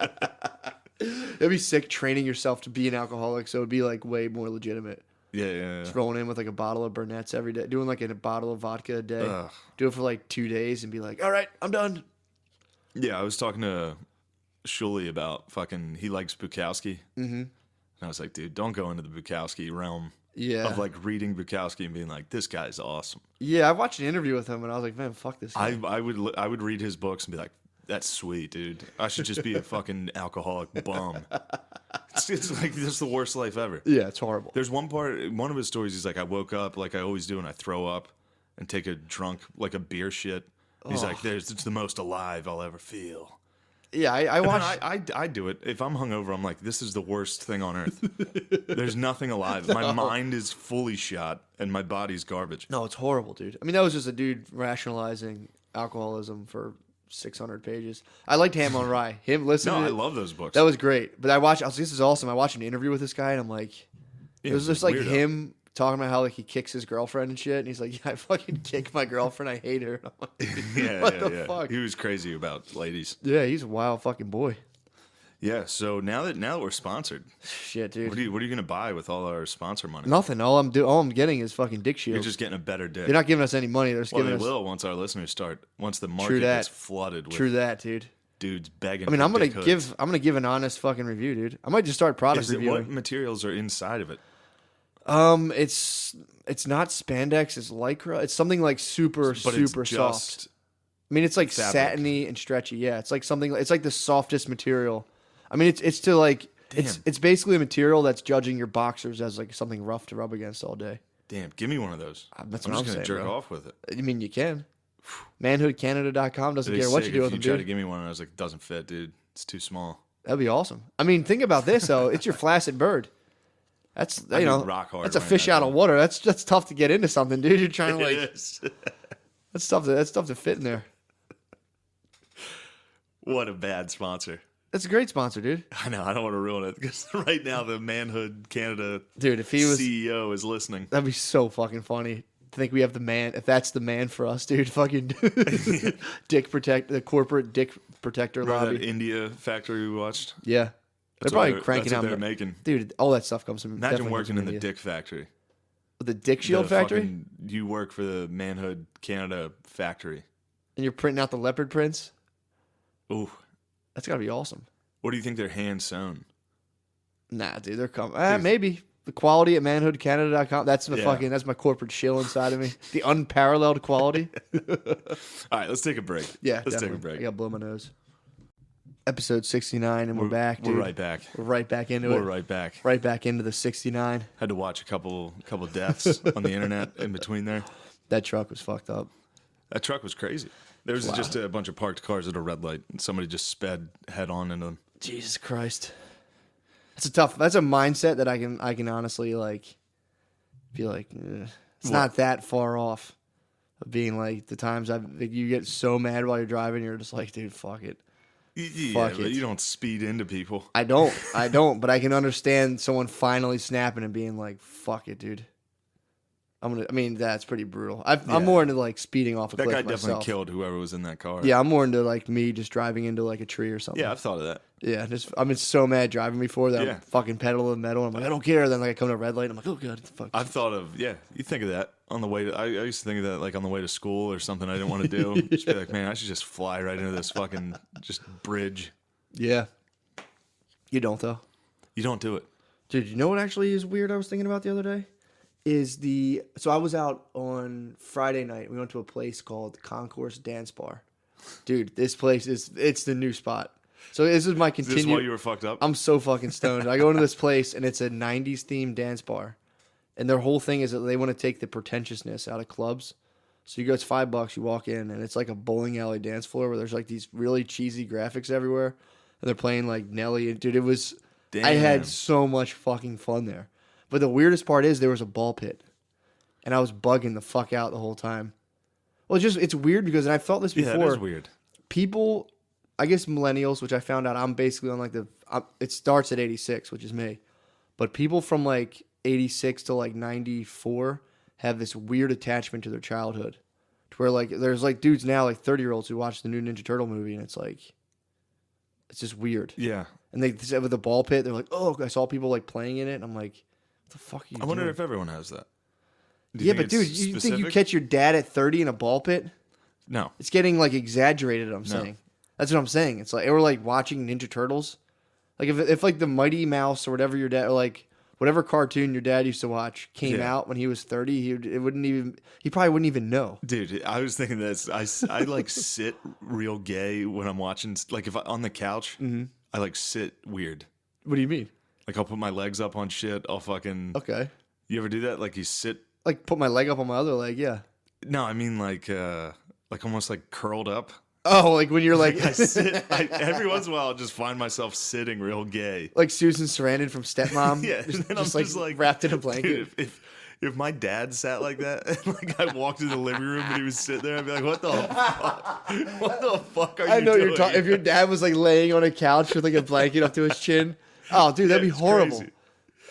It'd be sick training yourself to be an alcoholic, so it'd be like way more legitimate. Yeah. Just rolling in with like a bottle of Burnett's every day, doing like a bottle of vodka a day. Ugh. Do it for like 2 days and be like, all right, I'm done. Yeah, I was talking to Shuley about he likes Bukowski. Mm-hmm. And I was like, dude, don't go into the Bukowski realm. Yeah. Of like reading Bukowski and being like, this guy's awesome. Yeah, I watched an interview with him and I was like, man, fuck this guy. I would read his books and be like, that's sweet, dude. I should just be a fucking alcoholic bum. It's like this is the worst life ever. Yeah, it's horrible. There's one of his stories. He's like, I woke up like I always do, and I throw up and take a drunk like a beer shit. He's like, it's the most alive I'll ever feel. Yeah, I watched. I do it if I'm hungover. I'm like, this is the worst thing on earth. There's nothing alive. My mind is fully shot, and my body's garbage. No, it's horrible, dude. I mean, that was just a dude rationalizing alcoholism for 600 pages. I liked Ham on Rye. Him listening. No, to I love those books. That was great. But I was like, this is awesome. I watched an interview with this guy, and I'm like, it was just like weirdo. him talking about how like he kicks his girlfriend and shit, and he's like, "Yeah, I fucking kick my girlfriend. I hate her." And I'm like, what the fuck? He was crazy about ladies. Yeah, he's a wild fucking boy. Yeah. So now that we're sponsored, Shit, dude. what are you gonna buy with all our sponsor money? Nothing. All I'm getting is fucking dick shields. You're just getting a better dick. They're not giving us any money. They're just Well, giving they us. will once our listeners start. Once the market that. gets flooded with True that, dude. dudes begging. I mean, for I'm gonna dick hoods. give an honest fucking review, dude. I might just start product Is it, reviewing. what materials are inside of it? It's not spandex. It's lycra. It's something like super But it's super just soft. I mean, it's like fabric. satiny and stretchy. Yeah, it's like something. It's like the softest material. I mean, it's to like it's basically a material that's judging your boxers as like something rough to rub against all day. Damn, give me one of those. That's I'm what just I'm gonna saying, jerk bro. off with it. I mean, you can. Manhoodcanada.com doesn't It'd be care what sick you do if with them, you try to dude. give me one, and I was like, doesn't fit, dude. It's too small. That'd be awesome. I mean, think about this though. It's your flaccid bird. That's I'd you know, be rock hard that's a wearing fish that out of thing. water. That's tough to get into something, dude. You're trying to like It is. that's tough to fit in there. What a bad sponsor. That's a great sponsor, dude. I know. I don't want to ruin it because right now the Manhood Canada Dude, if he was CEO is listening. that'd be so fucking funny. To think we have the man. If that's the man for us, dude, fucking the corporate dick protector Remember lobby. that India factory we watched? Yeah, they're That's probably what cranking that's out. what they're making. Dude, all that stuff comes from. Imagine definitely comes working from in the India. dick factory. The Dick Shield The factory, fucking- you work for the Manhood Canada factory. and you're printing out the leopard prints. Ooh. That's gotta be awesome. What do you think they're hand sewn? Nah, dude, they're coming. Maybe the quality at manhoodcanada.com. That's the Yeah. fucking. That's my corporate shill inside of me. The unparalleled quality. All right, let's take a break. Yeah, let's definitely. take a break. I got to blow my nose. Episode 69, and we're back, dude. We're right back. We're right back into We're it. right back. Right back into the 69. Had to watch a couple deaths on the internet in between there. That truck was fucked up. That truck was crazy. There was Wow. just a bunch of parked cars at a red light, and somebody just sped head on into them. Jesus Christ. That's a mindset that I can honestly like be like it's not that far off of being like the times you get so mad while you're driving, you're just like, dude, fuck it. Yeah, Fuck but it. you don't speed into people. I don't, but I can understand someone finally snapping and being like, fuck it, dude. I mean, that's pretty brutal. I'm more into like speeding off a That cliff guy definitely myself. killed whoever was in that car. Yeah, I'm more into like me just driving into like a tree or something. Yeah, I've thought of that. Yeah, I'm just so mad driving before that Yeah. I'm fucking pedal to the metal. I'm like, I don't care. Then like I come to a red light. I'm like, oh god, fuck. I've thought of, you think of that on the way to, I used to think of that like on the way to school or something I didn't want to do. Just be like, man, I should just fly right into this fucking just bridge. Yeah. You don't though. You don't do it. Dude, you know what actually is weird I was thinking about the other day? So I was out on Friday night. We went to a place called Concourse Dance Bar. Dude, this place it's the new spot. So this is my Is this continue. why you were fucked up? I'm so fucking stoned. I go into this place and it's a 90s themed dance bar. And their whole thing is that they want to take the pretentiousness out of clubs. So you go, it's $5, you walk in, and it's like a bowling alley dance floor where there's like these really cheesy graphics everywhere. And they're playing like Nelly. And dude, I Damn. had so much fucking fun there. But the weirdest part is there was a ball pit. And I was bugging the fuck out the whole time. Well, it's weird because, and I felt this Yeah, before. that is weird. People, I guess millennials, which I found out I'm basically on like it starts at 86, which is me. But people from like 86 to like 94 have this weird attachment to their childhood. To where like, there's like dudes now, like 30-year-olds who watch the new Ninja Turtle movie and it's like, it's just weird. Yeah. And they said with the ball pit, they're like, oh, I saw people like playing in it. And I'm like, what the fuck are you I wonder doing? if everyone has that. Do you Yeah, think but it's dude, you think specific? you catch your dad at 30 in a ball pit? No. It's getting like exaggerated. I'm saying that's what I'm saying. It's like we're like watching Ninja Turtles. Like if like the Mighty Mouse or whatever your dad or like whatever cartoon your dad used to watch came Yeah. out when he was 30, he probably wouldn't even know. Dude, I was thinking this. I like sit real gay when I'm watching. Like if I on the couch, I like sit weird. What do you mean? Like I'll put my legs up on shit. I'll fucking. Okay, You ever do that? Like you sit. like put my leg up on my other leg. Yeah. No, I mean like almost like curled up. Oh, like when you're like I sit. Every once in a while, I'll just find myself sitting real gay. like Susan Sarandon from Stepmom. Yeah, and then I'm just like wrapped in a blanket. Dude, if my dad sat like that, and like I walked in the living room and he was sitting there, I'd be like, "What the fuck? What the fuck are you?" I know doing you're talking. If your dad was like laying on a couch with like a blanket up to his chin, oh dude, that'd be it's horrible. crazy.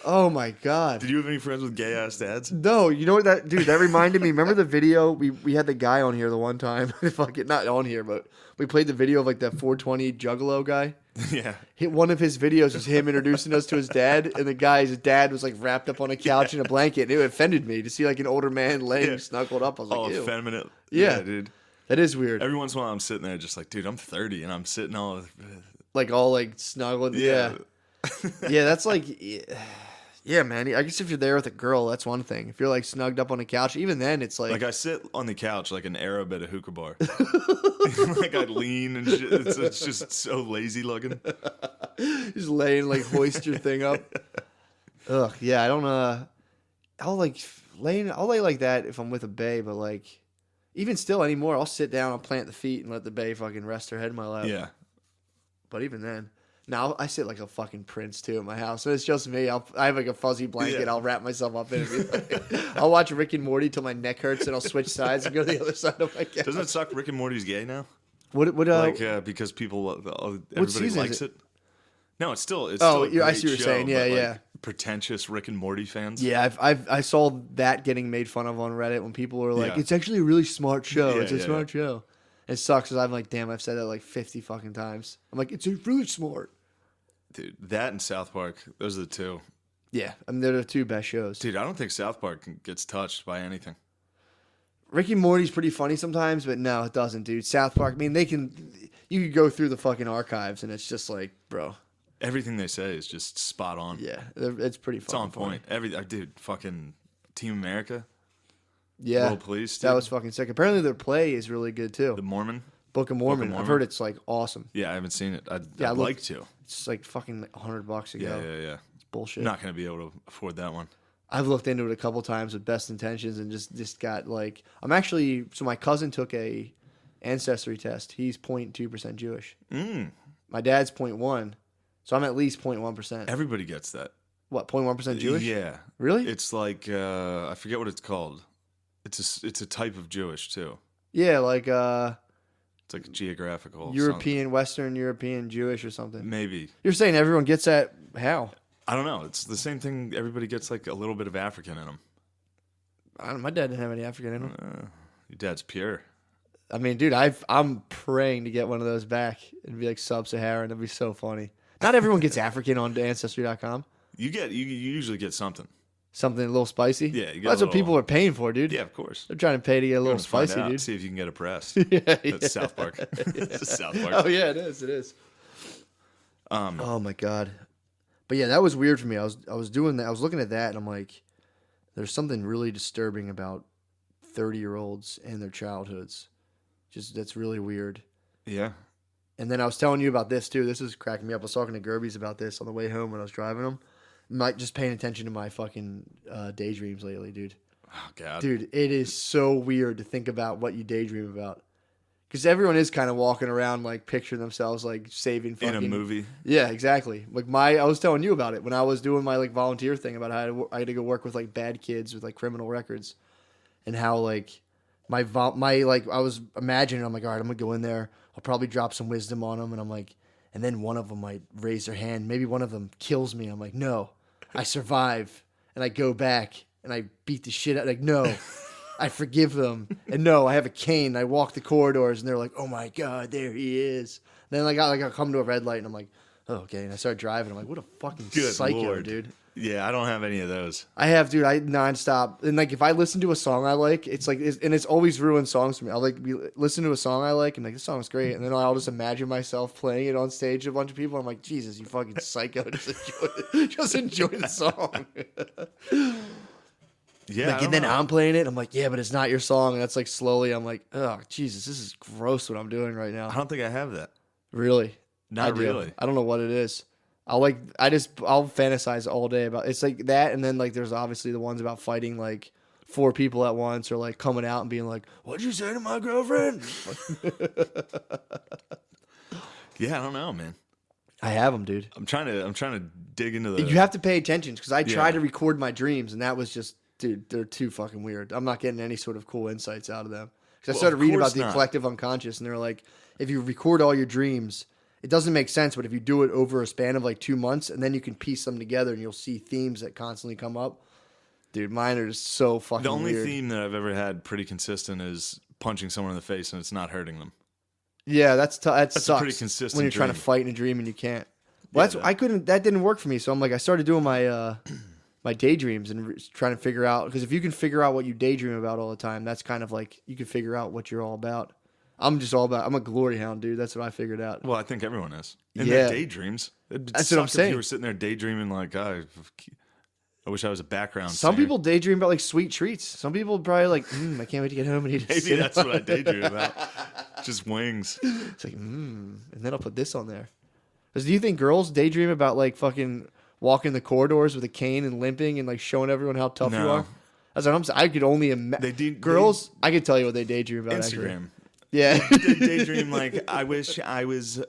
Oh my god. Did you have any friends with gay ass dads? No, you know what that dude? That reminded me. Remember the video we had the guy on here the one time? Fuck it, not on here, but we played the video of like that 420 Juggalo guy. Yeah. One of his videos was him introducing us to his dad, and the guy's dad was like wrapped up on a couch in a blanket. And it offended me to see like an older man laying snuggled up. I was like, All ew. effeminate. Yeah. Dude. That is weird. Every once in a while, I'm sitting there just like, dude, I'm 30 and I'm sitting all. Like all like snuggled. Yeah. Yeah, that's like. Yeah, man. I guess if you're there with a girl, that's one thing. If you're like snugged up on a couch, even then it's like. Like I sit on the couch like an Arab at a hookah bar. Like I lean and shit. It's just so lazy looking. Just laying like hoist your thing up. Ugh, yeah. I don't. I'll lay like that if I'm with a bae, but like, even still anymore, I'll sit down, I'll plant the feet, and let the bae fucking rest her head in my lap. Yeah. But even then. Now I sit like a fucking prince too at my house. So it's just me. I have like a fuzzy blanket. Yeah. I'll wrap myself up in it. I'll watch Rick and Morty till my neck hurts, and I'll switch sides and go to the other side of my couch. Doesn't it suck? Rick and Morty's gay now. What? Because people, everybody season likes is it. No, it's still. It's Oh, still a I see great what you're show, saying. Yeah, but, like, yeah. Pretentious Rick and Morty fans. Yeah, I saw that getting made fun of on Reddit when people were like, Yeah. "It's actually a really smart show. Yeah, it's a yeah, smart show." It sucks because I'm like, "Damn, I've said that like 50 fucking times." I'm like, "It's really smart." Dude, that and South Park, those are the two. Yeah, I mean, they're the two best shows. Dude, I don't think South Park gets touched by anything. Rick and Morty's pretty funny sometimes, but no, it doesn't, dude. South Park, I mean, you could go through the fucking archives and it's just like, bro. Everything they say is just spot on. Yeah, it's pretty It's fucking on point. Dude, fucking Team America. Yeah, World Police. that dude. was fucking sick. Apparently their play is really good too. The Mormon. Book of Mormon. Mormon. I've heard it's like awesome. Yeah, I haven't seen it. I'd I like looked- to. It's like fucking $100 a go. Yeah. It's bullshit. Not going to be able to afford that one. I've looked into it a couple times with best intentions and just got like so my cousin took a ancestry test. He's 0.2% Jewish. My dad's 0.1, so I'm at least 0.1%. Everybody gets that. What, 0.1% Jewish? Yeah. Really? It's like I forget what it's called. It's a type of Jewish too. Yeah, like It's like geographical. European, Western European Jewish or something. something. Maybe. You're saying everyone gets that? How? I don't know. It's the same thing. Everybody gets like a little bit of African in them. My dad didn't have any African in him. Your dad's pure. I mean, dude, I'm praying to get one of those back and be like sub-Saharan. That'd be so funny. Not everyone gets African on Ancestry.com. You usually get something. Something a little spicy. Yeah, you get That's a what people are paying for, dude. Yeah, of course. They're trying to pay to get a little Find spicy, out, dude. see if you can get oppressed. Yeah, That's South Park. It's South Park. Oh yeah, it is. It is. Oh my god. But yeah, that was weird for me. I was doing that. I was looking at that, and I'm like, there's something really disturbing about 30-year-olds and their childhoods. Just that's really weird. Yeah. And then I was telling you about this too. This is cracking me up. I was talking to Gerbies about this on the way home when I was driving them. I'm like just paying attention to my fucking daydreams lately, dude. Oh God. Dude, it is so weird to think about what you daydream about. Because everyone is kind of walking around like picturing themselves like saving fucking... In a movie. Yeah, exactly. Like I was telling you about it when I was doing my like volunteer thing about how I had to go work with like bad kids with like criminal records. And how like my like I was imagining, I'm like, all right, I'm going to go in there. I'll probably drop some wisdom on them. And I'm like, and then one of them might raise their hand. Maybe one of them kills me. I'm like, no, I survive. And I go back and I beat the shit out. Like, no, I forgive them. And no, I have a cane. I walk the corridors and they're like, oh my God, there he is. Then I come to a red light and I'm like, oh, okay. And I start driving. I'm like, what a fucking Good psycho, Lord. dude. Yeah, I don't have any of those. I have, dude. I nonstop, and like if I listen to a song I like, it's like, and it's always ruined songs for me. I'll like listen to a song I like, and like this song's great, and then I'll just imagine myself playing it on stage to a bunch of people. I'm like, Jesus, you fucking psycho! Just enjoy the song. Yeah. Like, and then I'm playing it. I'm like, yeah, but it's not your song, and that's like slowly. I'm like, oh Jesus, this is gross what I'm doing right now. I don't think I have that. Really? Not I do. really. I don't know what it is. I'll fantasize all day about it's like that, and then like there's obviously the ones about fighting like 4 people at once, or like coming out and being like, "What'd you say to my girlfriend?" Yeah, I don't know, man. I have them, dude. I'm trying to dig into the. You have to pay attention because I tried Yeah. to record my dreams, and that was just, dude, they're too fucking weird. I'm not getting any sort of cool insights out of them. Because I Well, started of reading about course the not. collective unconscious, and they were like, if you record all your dreams it doesn't make sense. But if you do it over a span of like 2 months, and then you can piece them together, and you'll see themes that constantly come up. Dude, mine are just so fucking The only weird. theme that I've ever had pretty consistent is punching someone in the face and it's not hurting them. Yeah, that sucks. a pretty consistent when you're trying to dream. fight in a dream and you can't. Well, that didn't work for me. So I'm like, I started doing my my daydreams and trying to figure out, because if you can figure out what you daydream about all the time, that's kind of like you can figure out what you're all about. I'm a glory hound, dude. That's what I figured out. Well, I think everyone is. In Yeah. their daydreams. That's what I'm saying. If you were sitting there daydreaming like, I wish I was a background Some singer. people daydream about like sweet treats. Some people probably like, I can't wait to get home and eat a Maybe sit that's down." what I daydream about. Just wings. It's like, and then I'll put this on there. Because do you think girls daydream about like fucking walking the corridors with a cane and limping and like showing everyone how tough you No. are? That's what I'm saying. I could only imagine. Girls, I could tell you what they daydream about. Actually. Instagram. Yeah. They daydream like, I wish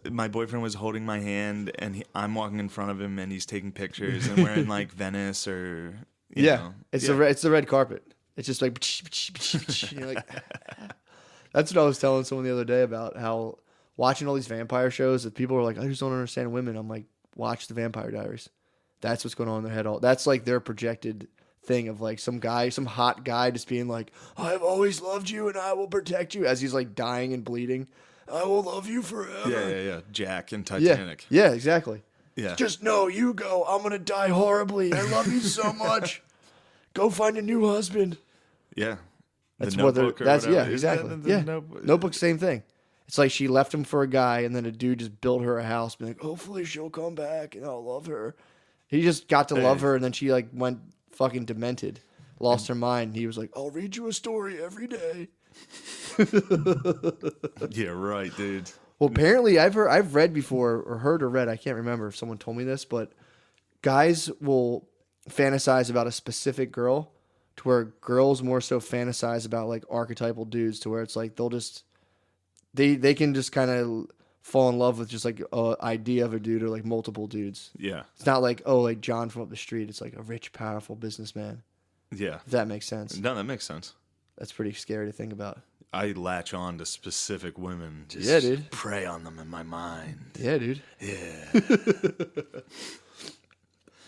my boyfriend was holding my hand and I'm walking in front of him and he's taking pictures and we're in like Venice or you know. It's the red carpet. It's just like, you're like that's what I was telling someone the other day about how watching all these vampire shows that people are like, I just don't understand women. I'm like, watch the Vampire Diaries. That's what's going on in their head. That's like their projected thing of like some hot guy just being like, I have always loved you and I will protect you, as he's like dying and bleeding. I will love you forever. Yeah. Jack and Titanic. Yeah, exactly. Yeah. Just know you go. I'm gonna die horribly. I love you so much. Go find a new husband. Yeah. That's what they're. Notebook or That's whatever. exactly. Isn't that Yeah, the Notebook? Notebook, same thing. It's like she left him for a guy, and then a dude just built her a house, being like, hopefully she'll come back and I'll love her. He just got to love her, and then she like went fucking demented, lost her mind. He was like, I'll read you a story every day. Yeah, right, dude. Well, apparently I've read before or heard or read, I can't remember if someone told me this, but guys will fantasize about a specific girl to where girls more so fantasize about like archetypal dudes, to where it's like they'll just they can just kind of fall in love with just like a idea of a dude or like multiple dudes. Yeah. It's not like, oh, like John from up the street. It's like a rich, powerful businessman. Yeah. If that makes sense. No, that makes sense. That's pretty scary to think about. I latch on to specific women. Just Yeah, dude. prey on them in my mind. Yeah, dude. Yeah.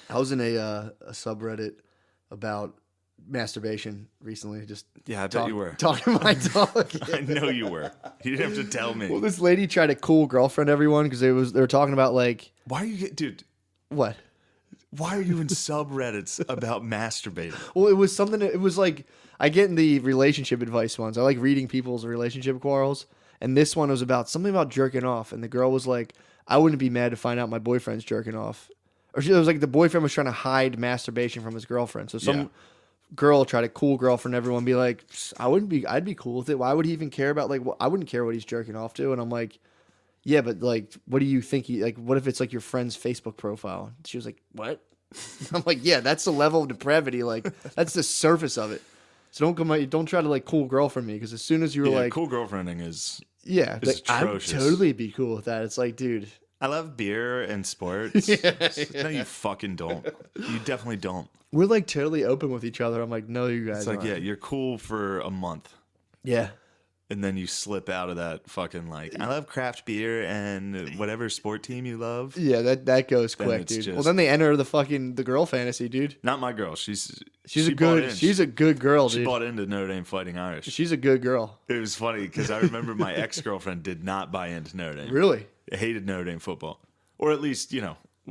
I was in a subreddit about masturbation recently. Just Yeah, I bet you were. talking my talk. I know you were. You didn't have to tell me. Well, this lady tried to cool girlfriend everyone because they were talking about like Why are you dude? what? Why are you in subreddits about masturbating? Well, it was something. It was like I get in the relationship advice ones. I like reading people's relationship quarrels, and this one was about something about jerking off. And the girl was like, "I wouldn't be mad to find out my boyfriend's jerking off," or it was like the boyfriend was trying to hide masturbation from his girlfriend. So some girl tried to cool girlfriend everyone, be like, I'd be cool with it. Why would he even care about like? I wouldn't care what he's jerking off to. And I'm like, yeah, but like, what do you think he like? What if it's like your friend's Facebook profile? She was like, what? I'm like, yeah, that's the level of depravity. Like, that's the surface of it. So don't try to like cool girlfriend me, because as soon as you were like, cool girlfriending is yeah, like, I'd atrocious. totally be cool with that. It's like, dude, I love beer and sports. No, you fucking don't. You definitely don't. we're like totally open with each other. I'm like, no, you guys. It's like, aren't. yeah, you're cool for a month. Yeah. And then you slip out of that fucking like, I love craft beer and whatever sport team you love. Yeah, that goes Then quick, it's dude. just- Well, then they enter the girl fantasy, dude. Not my girl. She's She's she a bought good in. she's a good girl, She dude. bought into Notre Dame Fighting Irish. She's a good girl. It was funny because I remember my ex-girlfriend did not buy into Notre Dame. Really? Hated Notre Dame football. Or at least,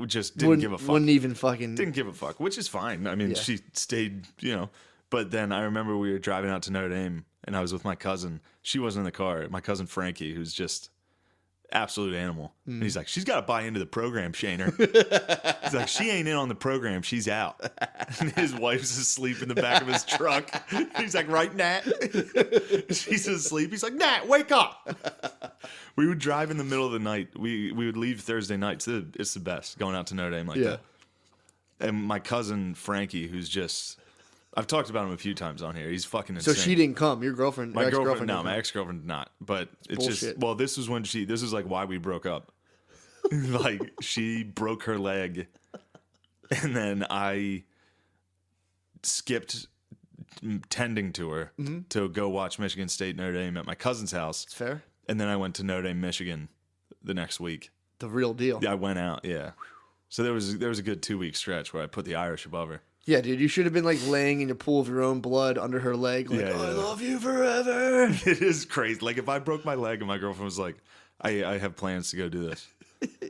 just didn't give a fuck. Wouldn't even fucking Didn't give a fuck, which is fine. I mean, Yeah. she stayed, But then I remember we were driving out to Notre Dame, and I was with my cousin. She wasn't in the car. My cousin Frankie, who's just absolute animal. And he's like, she's got to buy into the program, Shaner. He's like, she ain't in on the program. She's out. And his wife's asleep in the back of his truck. He's like, right, Nat? She's asleep. He's like, Nat, wake up. We would drive in the middle of the night. We would leave Thursday nights. It's the best, going out to Notre Dame like that. And my cousin Frankie, who's just... I've talked about him a few times on here. He's fucking insane. So she didn't come. Your girlfriend, My girlfriend, ex-girlfriend no, didn't my come. ex-girlfriend did not. But it's bullshit. just, well, this is like why we broke up. Like, she broke her leg, and then I skipped tending to her to go watch Michigan State Notre Dame at my cousin's house. It's fair. And then I went to Notre Dame, Michigan the next week. The real deal. Yeah, I went out. Yeah. So there was a good 2-week stretch where I put the Irish above her. Yeah, dude, you should have been like laying in a pool of your own blood under her leg, like, I love you forever. It is crazy. Like, if I broke my leg and my girlfriend was like, I have plans to go do this.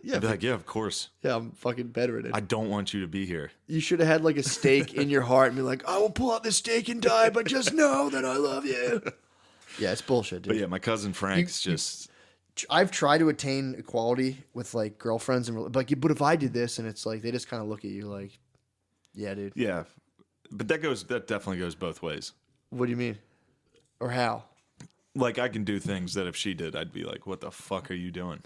Yeah, I'd be like, yeah, of course. Yeah, I'm fucking bedridden. I don't want you to be here. You should have had like a stake in your heart and be like, I will pull out this stake and die, but just know that I love you. Yeah, it's bullshit, dude. But yeah, my cousin Frank's I've tried to attain equality with like girlfriends and like, but if I did this and it's like they just kind of look at you like, yeah, dude. Yeah, but that definitely goes both ways. What do you mean, or how? Like, I can do things that if she did, I'd be like, what the fuck are you doing?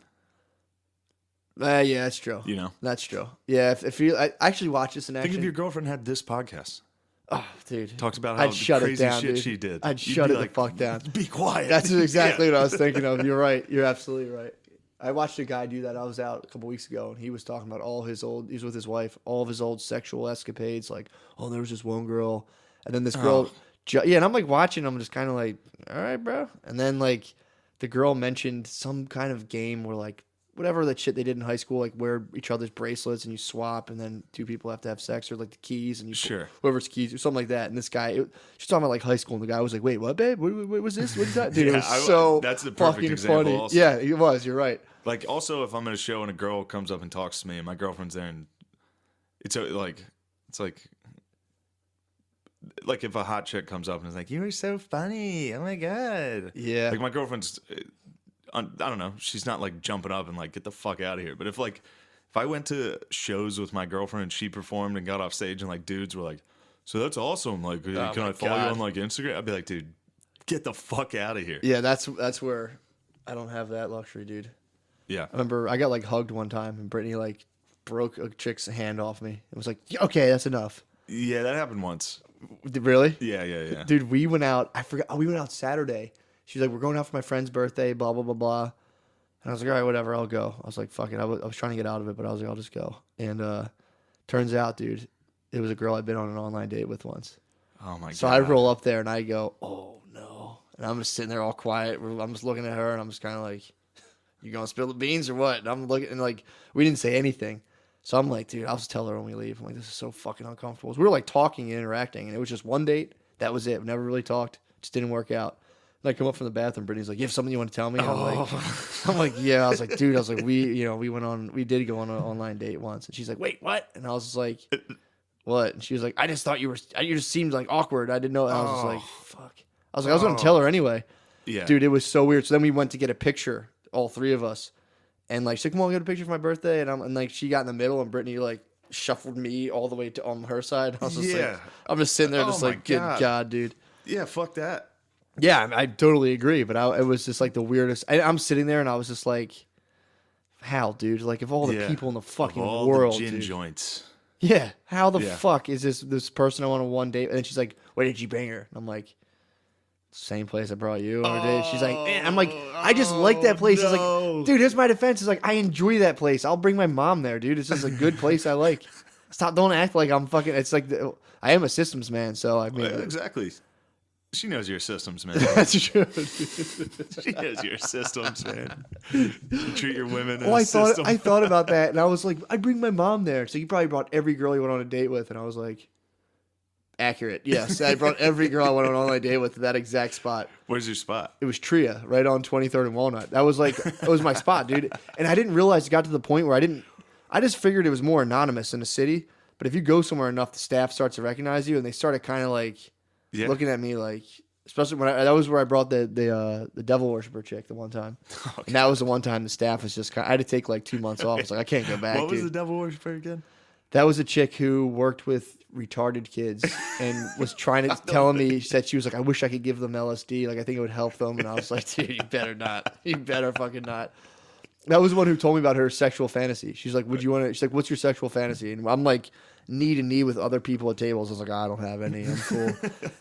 Yeah, that's true. You know, that's true. Yeah, if you, I actually watched this in action. Think if your girlfriend had this podcast. Oh, dude. Talks about how crazy shit she did. I'd shut it the fuck down. Be quiet. That's exactly what I was thinking of. You're right. You're absolutely right. I watched a guy do that. I was out a couple weeks ago, and he was talking about he was with his wife, all of his old sexual escapades. Like, oh, there was this one girl, and then this girl, yeah, and I'm like watching, I'm just kind of like, all right, bro. And then like the girl mentioned some kind of game where like whatever that shit they did in high school, like wear each other's bracelets and you swap, and then two people have to have sex, or like the keys and you whoever's keys or something like that. And this guy, she's talking about like high school, and the guy was like, "Wait, what, babe? What was this? What is that?" Dude, it was so that's the perfect fucking example funny. also. Yeah, it was. You're right. Like, also, if I'm at a show and a girl comes up and talks to me, and my girlfriend's there, and it's like if a hot chick comes up and is like, "You were so funny, oh my god," Yeah. Like, my girlfriend's, I don't know, she's not like jumping up and like, get the fuck out of here. But if I went to shows with my girlfriend and she performed and got off stage and like dudes were like, "So that's awesome, like, can I follow you on like Instagram?" I'd be like, dude, get the fuck out of here. Yeah, that's where I don't have that luxury, dude. Yeah. I remember I got like hugged one time and Brittany like broke a chick's hand off me. It was like, okay, that's enough. Yeah, that happened once. Really? Yeah. Dude, we went out. I forgot. We went out Saturday. She's like, we're going out for my friend's birthday, blah, blah, blah, blah. And I was like, all right, whatever, I'll go. I was like, fuck it. I was trying to get out of it, but I was like, I'll just go. And turns out, dude, it was a girl I'd been on an online date with once. Oh, my God. So I roll up there and I go, oh, no. And I'm just sitting there all quiet. I'm just looking at her and I'm just kind of like, you going to spill the beans or what? And I'm looking and like, we didn't say anything. So I'm like, dude, I'll just tell her when we leave. I'm like, this is so fucking uncomfortable. So we were like talking and interacting, and it was just one date. That was it. We never really talked. Just didn't work out. And I come up from the bathroom. Brittany's like, you have something you want to tell me? I'm like, yeah. I was like, dude, we did go on an online date once. And she's like, wait, what? And I was just like, what? And she was like, I just thought you just seemed like awkward. I didn't know. And I was just like, fuck. I was like, I was going to tell her anyway. Yeah. Dude, it was so weird. So then we went to get a picture, all three of us. And like, she's like, come on, get a picture for my birthday. And like, she got in the middle, and Brittany like shuffled me all the way to on her side. I was just like, I'm just sitting there, just like, good God, dude. Yeah, fuck that. Yeah, I totally agree. But it was just like the weirdest. I'm sitting there, and I was just like, how, dude? Like, of all the people in the fucking world, the gin dude. Joints. Yeah, how the fuck is this person I want on one date? And then she's like, where did you bring her? And I'm like, same place I brought you on a date. She's like, man. I'm like, I just like that place. It's like, dude, here's my defense. It's like, I enjoy that place. I'll bring my mom there, dude. It's just a good place I like. Don't act like I'm fucking. It's like, I am a systems man, so I mean. Exactly. She knows your systems, man. That's true. She knows your systems, man. You treat your women as system. I thought about that, and I was like, I'd bring my mom there. So you probably brought every girl you went on a date with, and I was like, accurate. Yes, I brought every girl I went on an online date with to that exact spot. Where's your spot? It was Tria, right on 23rd and Walnut. That was my spot, dude. And I didn't realize it got to the point where I just figured it was more anonymous in the city. But if you go somewhere enough, the staff starts to recognize you, and they started kind of like looking at me like, especially when that was where I brought the devil worshiper chick the one time. Okay. And that was the one time the staff was just I had to take like 2 months off. I was like, I can't go back. What was the devil worshiper again? That was a chick who worked with retarded kids and was trying to telling me, she said she was like, I wish I could give them LSD. Like, I think it would help them. And I was like, dude, you better not. You better fucking not. That was the one who told me about her sexual fantasy. She's like, she's like, what's your sexual fantasy? And I'm like, knee to knee with other people at tables. I was like, I don't have any. I'm cool.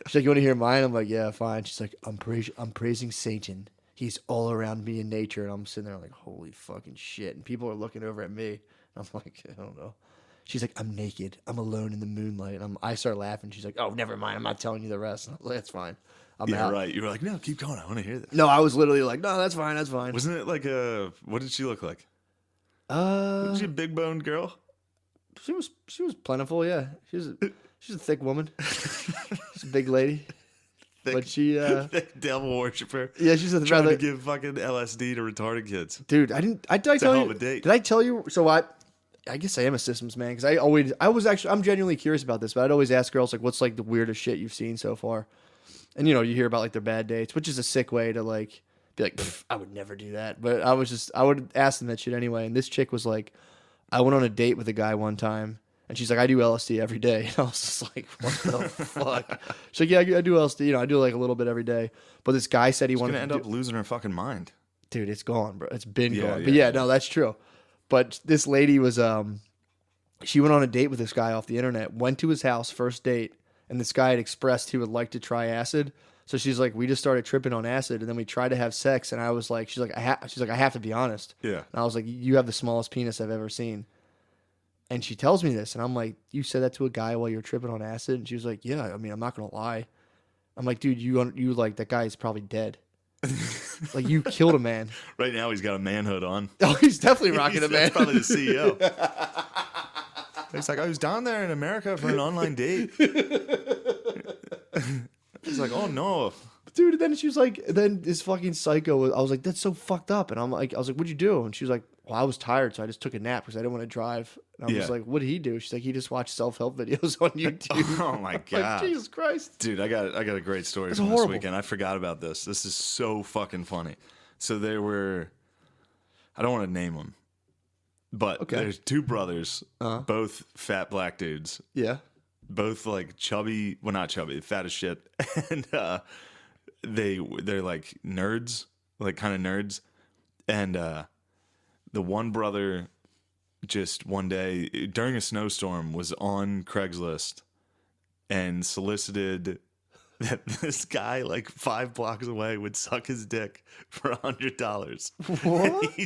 She's like, you want to hear mine? I'm like, yeah, fine. She's like, I'm praising Satan. He's all around me in nature. And I'm sitting there like, holy fucking shit. And people are looking over at me. And I'm like, I don't know. She's like, I'm naked. I'm alone in the moonlight. And I start laughing. She's like, oh, never mind. I'm not telling you the rest. And I was like, that's fine. I'm out. Right. You were like, no, keep going. I want to hear this. No, I was literally like, no, that's fine. That's fine. Wasn't it like what did she look like? Was she a big boned girl? She was plentiful, yeah. She's a thick woman. She's a big lady. But she thick devil worshiper. Yeah, she's a trying to give fucking LSD to retarded kids. Dude, did I tell you? Did I tell you? So I guess I am a systems man because I'm genuinely curious about this, but I'd always ask girls like, what's like the weirdest shit you've seen so far? And you hear about like their bad dates, which is a sick way to like be like, I would never do that. But I would ask them that shit anyway. And this chick was like, I went on a date with a guy one time. And she's like, I do LSD every day. And I was just like, what the fuck? She's like, yeah, I do LSD. I do like a little bit every day. But this guy said he wanted to end up losing her fucking mind. Dude, it's gone, bro. It's been gone. But no, that's true. But this lady was, she went on a date with this guy off the internet, went to his house, first date. And this guy had expressed he would like to try acid. So she's like, we just started tripping on acid. And then we tried to have sex. And I was like, she's like, I have to be honest. Yeah. And I was like, you have the smallest penis I've ever seen. And she tells me this, and I'm like, you said that to a guy while you're tripping on acid? And she was like, yeah, I mean, I'm not going to lie. I'm like, dude, you like, that guy's probably dead. Like, you killed a man. Right now, he's got a manhood on. Oh, he's definitely rocking a man. That's probably the CEO. He's like, I was down there in America for an online date. He's like, oh, no. Dude, and then she was like, then this fucking psycho, I was like, that's so fucked up. And I was like, what'd you do? And she was like, well, I was tired, so I just took a nap because I didn't want to drive. And I was like, what did he do? She's like, he just watched self-help videos on YouTube. Oh, my God. Like, Jesus Christ. Dude, I got a great story from this weekend. I forgot about this. This is so fucking funny. So there were, I don't want to name them, but there's two brothers, both fat black dudes. Yeah. Both like chubby, well, not chubby, fat as shit. And they're like nerds, like kind of nerds. And the one brother just one day during a snowstorm was on Craigslist and solicited that this guy like 5 blocks away would suck his dick for $100. What?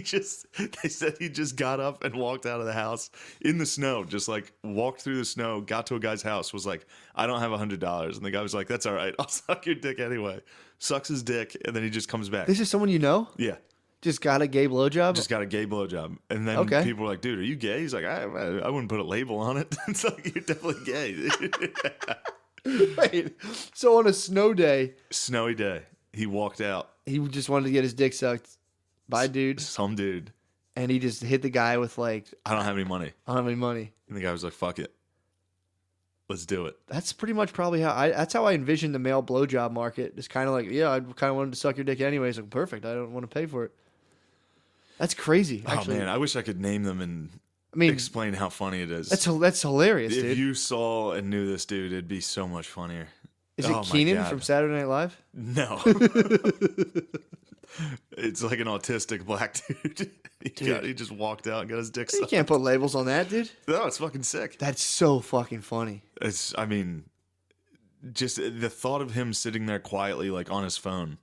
They said he just got up and walked out of the house in the snow, just like walked through the snow, got to a guy's house, was like, I don't have $100. And the guy was like, that's all right, I'll suck your dick anyway. Sucks his dick, and then he just comes back. This is someone you know? Yeah. Just got a gay blowjob? Just got a gay blowjob. And then people were like, dude, are you gay? He's like, I wouldn't put a label on it. It's like, you're definitely gay. Wait, so on a snowy day, he walked out. He just wanted to get his dick sucked by a dude. Some dude. And he just hit the guy with like, I don't have any money. And the guy was like, fuck it. Let's do it. That's pretty much probably that's how I envision the male blowjob market. It's kind of like, yeah, I kind of wanted to suck your dick anyways. Like, perfect. I don't want to pay for it. That's crazy. Actually. Oh man, I wish I could name them and explain how funny it is. That's hilarious, dude. If you saw and knew this dude, it'd be so much funnier. Is it Keenan from Saturday Night Live? No. It's like an autistic black dude. He just walked out and got his dick sucked. You can't put labels on that, dude. No, it's fucking sick. That's so fucking funny. Just the thought of him sitting there quietly, like on his phone.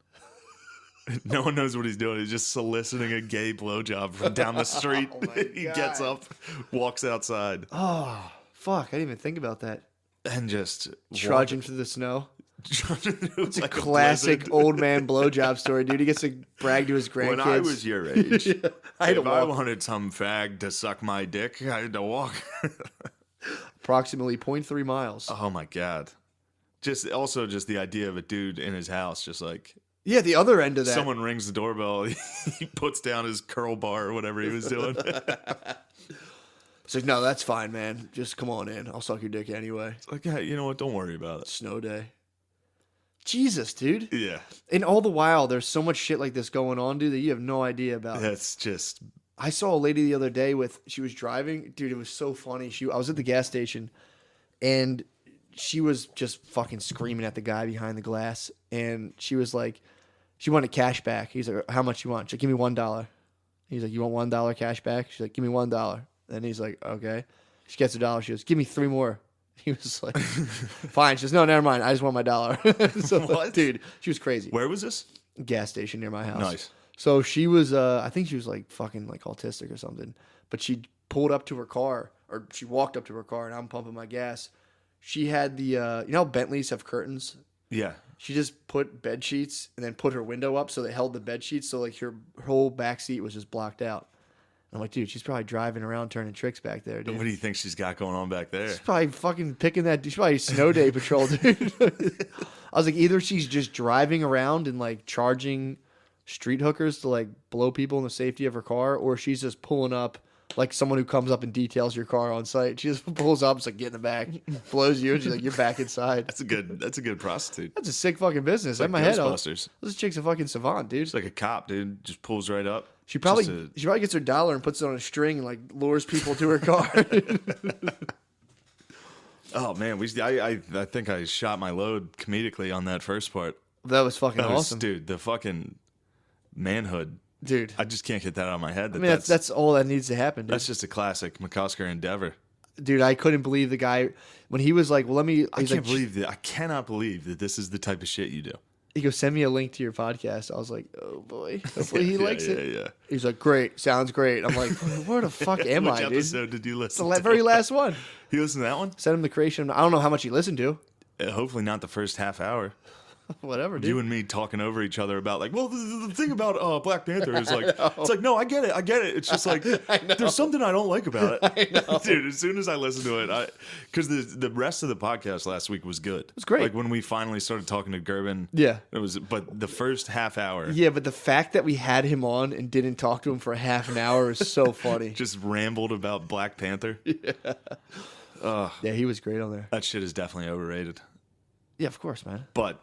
No one knows what he's doing. He's just soliciting a gay blowjob from down the street. He gets up, walks outside. Oh, fuck. I didn't even think about that. And just trudging through the snow. It's like a classic old man blowjob story, dude. He gets to brag to his grandkids. When I was your age, if I wanted some fag to suck my dick, I had to walk. Approximately 0.3 miles. Oh my God. Just the idea of a dude in his house, just like... Yeah, the other end of that. Someone rings the doorbell. He puts down his curl bar or whatever he was doing. It's like, no, that's fine, man. Just come on in. I'll suck your dick anyway. It's like, yeah, you know what? Don't worry about it. Snow day. Jesus, dude. Yeah. And all the while, there's so much shit like this going on, dude, that you have no idea about. That's just... I saw a lady the other day she was driving. Dude, it was so funny. I was at the gas station, and she was just fucking screaming at the guy behind the glass. And she was like, she wanted cash back. He's like, how much you want? She's like, give me $1. He's like, you want $1 cash back? She's like, give me $1. And he's like, okay. She gets $1. She goes, give me 3 more. He was like, fine. She goes, no, never mind. I just want my $1. So, what? Dude, she was crazy. Where was this? Gas station near my house. Nice. So she was, I think she was like fucking like autistic or something. But she pulled up to her car, or she walked up to her car, and I'm pumping my gas. She had the, you know how Bentleys have curtains? Yeah. She just put bed sheets and then put her window up so they held the bed sheets. So like her whole back seat was just blocked out. I'm like, dude, she's probably driving around turning tricks back there, dude. What do you think she's got going on back there? She's probably fucking picking that. She's probably snow day patrol, dude. I was like, either she's just driving around and like charging street hookers to like blow people in the safety of her car, or she's just pulling up like someone who comes up and details your car on site. She just pulls up, it's like, get in the back, blows you, and she's like, you're back inside. That's a good prostitute. That's a sick fucking business. Like In my head, Ghostbusters. this chick's a fucking savant, dude. It's like a cop, dude. Just pulls right up. She probably gets her dollar and puts it on a string and like lures people to her car. Oh man, I think I shot my load comedically on that first part. That was fucking awesome, dude. The fucking manhood, dude. I just can't get that out of my head. I mean, that's all that needs to happen, dude. That's just a classic McCusker endeavor. Dude, I couldn't believe the guy when he was like, "Well, let me." I cannot believe that this is the type of shit you do. He goes, "Send me a link to your podcast." I was like, "Oh boy, hopefully he likes it." Yeah. He's like, "Great, sounds great." I'm like, "Where the fuck am Which I, dude?" episode did you listen The to? very last one. You listened to that one? Send him the creation. I don't know how much he listened to. Hopefully not the first half hour. Whatever, dude. You and me talking over each other about like, well, the thing about Black Panther is like, it's like, no, I get it. It's just like, there's something I don't like about it. Dude, as soon as I listened to it, because the rest of the podcast last week was good. It was great. Like when we finally started talking to Gerben. Yeah. But the first half hour. Yeah, but the fact that we had him on and didn't talk to him for a half an hour is so funny. Just rambled about Black Panther. Yeah. Yeah, he was great on there. That shit is definitely overrated. Yeah, of course, man. But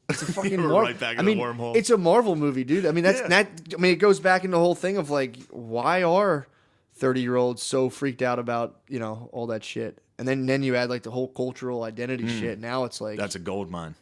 it's a fucking right back in the wormhole. It's a Marvel movie, dude. I mean, it goes back into the whole thing of like, why are 30-year-olds so freaked out about, all that shit? And then you add like the whole cultural identity shit. Now it's like that's a gold mine.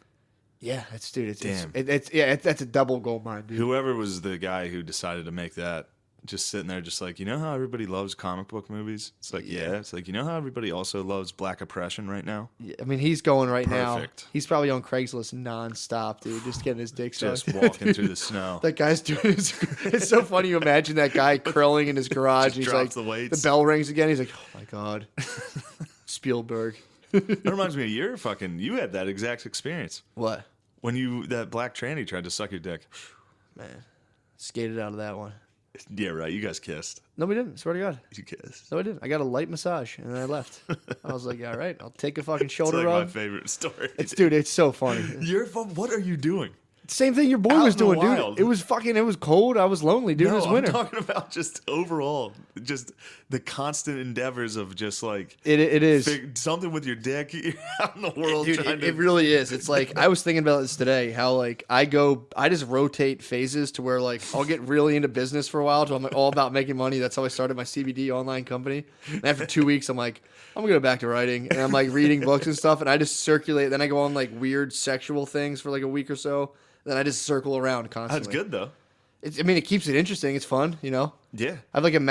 Yeah, that's Damn. That's a double gold mine, dude. Whoever was the guy who decided to make that, just sitting there, just like, you know how everybody loves comic book movies? It's like, yeah. It's like, you know how everybody also loves black oppression right now? Yeah, I mean, he's going right Perfect. now. He's probably on Craigslist nonstop, dude, just getting his dick sucked. Just walking through the snow. That guy's doing his, it's so funny. You imagine that guy curling in his garage. He's drops like, the weights. bell rings again. He's like, oh my God. Spielberg. That reminds me of you had that exact experience. What? When that black tranny tried to suck your dick. Man, skated out of that one. Yeah, right. You guys kissed. No, we didn't. Swear to God. You kissed. No, I didn't. I got a light massage and then I left. I was like, all right, I'll take a fucking It's shoulder like rub. my favorite story. It's so funny. What are you doing? Same thing your boy Out was in the doing, dude. wild. It was cold. I was lonely, dude. No, It was I'm winter. talking about just overall, just the constant endeavors of just like It is. something with your dick. You're out in the world Dude, trying it really is. It's like I was thinking about this today. How like I just rotate phases to where like I'll get really into business for a while. So I'm like, all about making money. That's how I started my CBD online company. And after 2 weeks, I'm like, I'm gonna go back to writing, and I'm like reading books and stuff. And I just circulate. Then I go on like weird sexual things for like a week or so. Then I just circle around constantly. That's good though. It keeps it interesting. It's fun, Yeah. I think in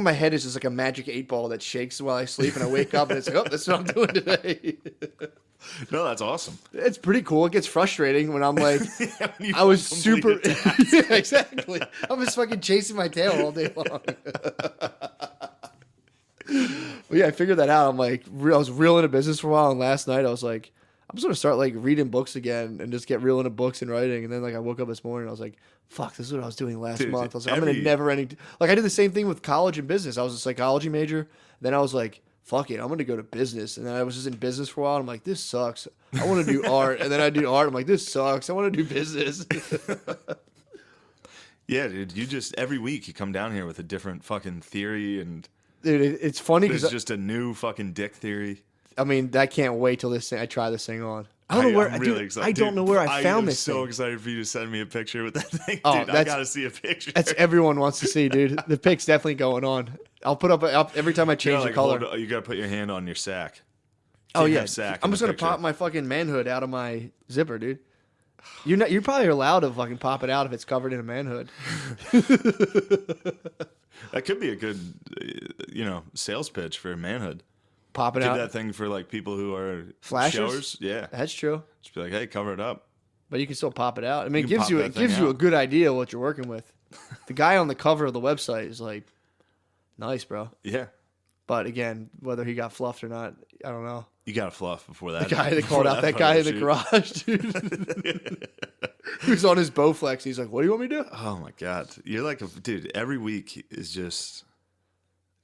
my head it's just like a magic 8-ball that shakes while I sleep, and I wake up and it's like, oh, that's what I'm doing today. No, that's awesome. It's pretty cool. It gets frustrating when I'm like, When you I was complete super. a task. Yeah, exactly. I'm just fucking chasing my tail all day long. Well, yeah, I figured that out. I'm like, I was real into business for a while, and last night I was like, I'm just gonna start like reading books again and just get real into books and writing. And then like I woke up this morning and I was like, fuck, this is what I was doing last month. I was like, I'm gonna never ending. Like I did the same thing with college and business. I was a psychology major. Then I was like, fuck it, I'm gonna go to business. And then I was just in business for a while. And I'm like, this sucks. I want to do art. And then I do art. I'm like, this sucks. I want to do business. Yeah, dude. You just every week you come down here with a different fucking theory, and Dude, it's funny there's because just a new fucking dick theory. I mean, I can't wait till I try this thing on. I don't know where. I'm Dude, really excited. I don't know where I found this. I'm so thing. excited for you to send me a picture with that thing. Oh, Dude, I gotta see a picture. That's everyone wants to see, dude. The pic's definitely going on. I'll put up every time I change the color. You gotta put your hand on your sack. Oh Can't yeah, have sack I'm in just the gonna picture. pop my fucking manhood out of my zipper, dude. You're probably allowed to fucking pop it out if it's covered in a manhood. That could be a good, sales pitch for manhood. Pop it Do out. that thing for like people who are Flashers? showers. Yeah, That's true, just be like, hey, cover it up. but you can still pop it out. I mean, You it can gives pop you that thing a out. good idea of what you're working with. The guy on the cover of the website is like, nice, bro. Yeah, But again, whether he got fluffed or not, I don't know. you got to fluff before that. The guy that called out that guy in the garage, dude. He was on his Bowflex. He's like, "What do you want me to do?" Oh my god, you're like dude. Every week is just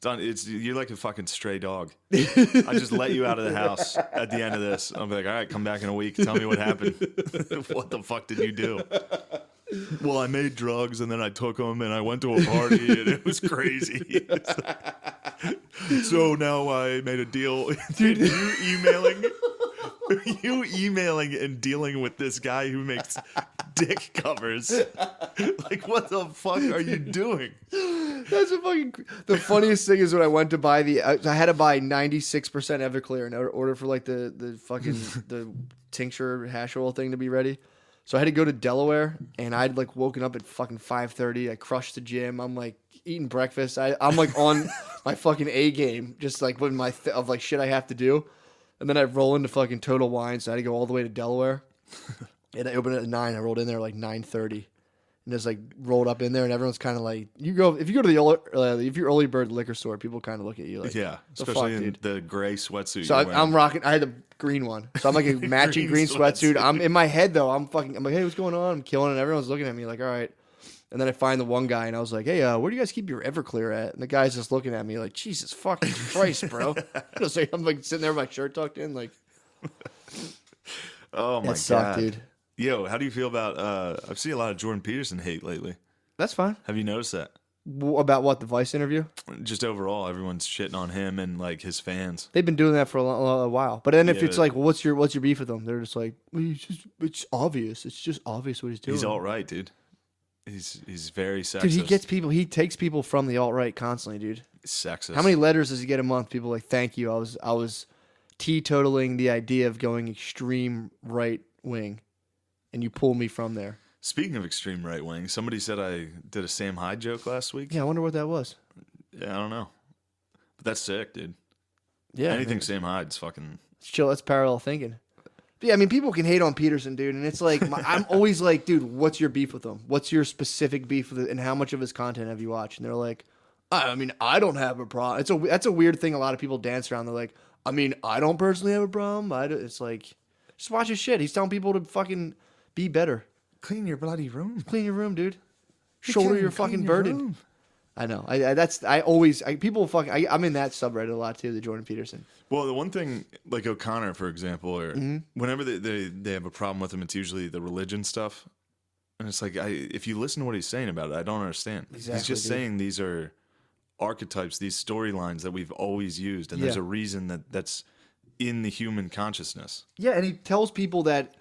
you're like a fucking stray dog. I just let you out of the house at the end of this. I'll be like, all right, come back in a week. Tell me what happened. What the fuck did you do? Well, I made drugs and then I took them and I went to a party and it was crazy. So now I made a deal. Dude, you emailing and dealing with this guy who makes dick covers. Like, what the fuck are you doing? That's a fucking. The funniest thing is when I went to buy I had to buy 96% Everclear in order for like the fucking the tincture hash oil thing to be ready. So I had to go to Delaware, and I'd like woken up at fucking 5:30. I crushed the gym. I'm like eating breakfast. I'm like on my fucking A game, just like with my of like shit I have to do. And then I roll into fucking Total Wine, so I had to go all the way to Delaware. And I opened it at 9. I rolled in there like 9:30. And just like rolled up in there, and everyone's kind of like, if you go to the if you're early bird liquor store, people kind of look at you like, yeah, especially in the gray sweatsuit. So I'm rocking. I had the green one, so I'm like a matching green sweatsuit. I'm in my head though. I'm like, hey, what's going on? I'm killing it. And everyone's looking at me like, all right. And then I find the one guy, and I was like, hey, where do you guys keep your Everclear at? And the guy's just looking at me like, Jesus fucking Christ, bro. I'm like sitting there with my shirt tucked in, like, oh my god, sucked, dude. Yo, how do you feel about? I've seen a lot of Jordan Peterson hate lately. That's fine. Have you noticed that? About what, the Vice interview? Just overall, everyone's shitting on him and like his fans. They've been doing that for a while. But then if it's like, well, what's your beef with them? They're just like, well, it's obvious. It's just obvious what he's doing. He's alt right, dude. He's very sexist. Dude, he takes people from the alt right constantly, dude. Sexist. How many letters does he get a month? People like, thank you. I was teetotaling the idea of going extreme right wing, and you pulled me from there. Speaking of extreme right wing, somebody said I did a Sam Hyde joke last week. Yeah, I wonder what that was. Yeah, I don't know. But that's sick, dude. Yeah. Anything Sam Hyde's fucking... It's chill. That's parallel thinking. But yeah, I mean, people can hate on Peterson, dude, and it's like, I'm always like, dude, what's your beef with him? What's your specific beef with it, and how much of his content have you watched? And they're like, I mean, I don't have a problem. That's a weird thing a lot of people dance around. They're like, I mean, I don't personally have a problem. It's like, just watch his shit. He's telling people to fucking be better. Clean your bloody room. Clean your room, dude. Shoulder your fucking burden. I know. I'm in that subreddit a lot too, the Jordan Peterson. Well, the one thing, like O'Connor, for example, or whenever they have a problem with him, it's usually the religion stuff. And it's like, if you listen to what he's saying about it, I don't understand. Exactly, he's just saying these are archetypes, these storylines that we've always used. And there's a reason that's in the human consciousness. Yeah, and he tells people that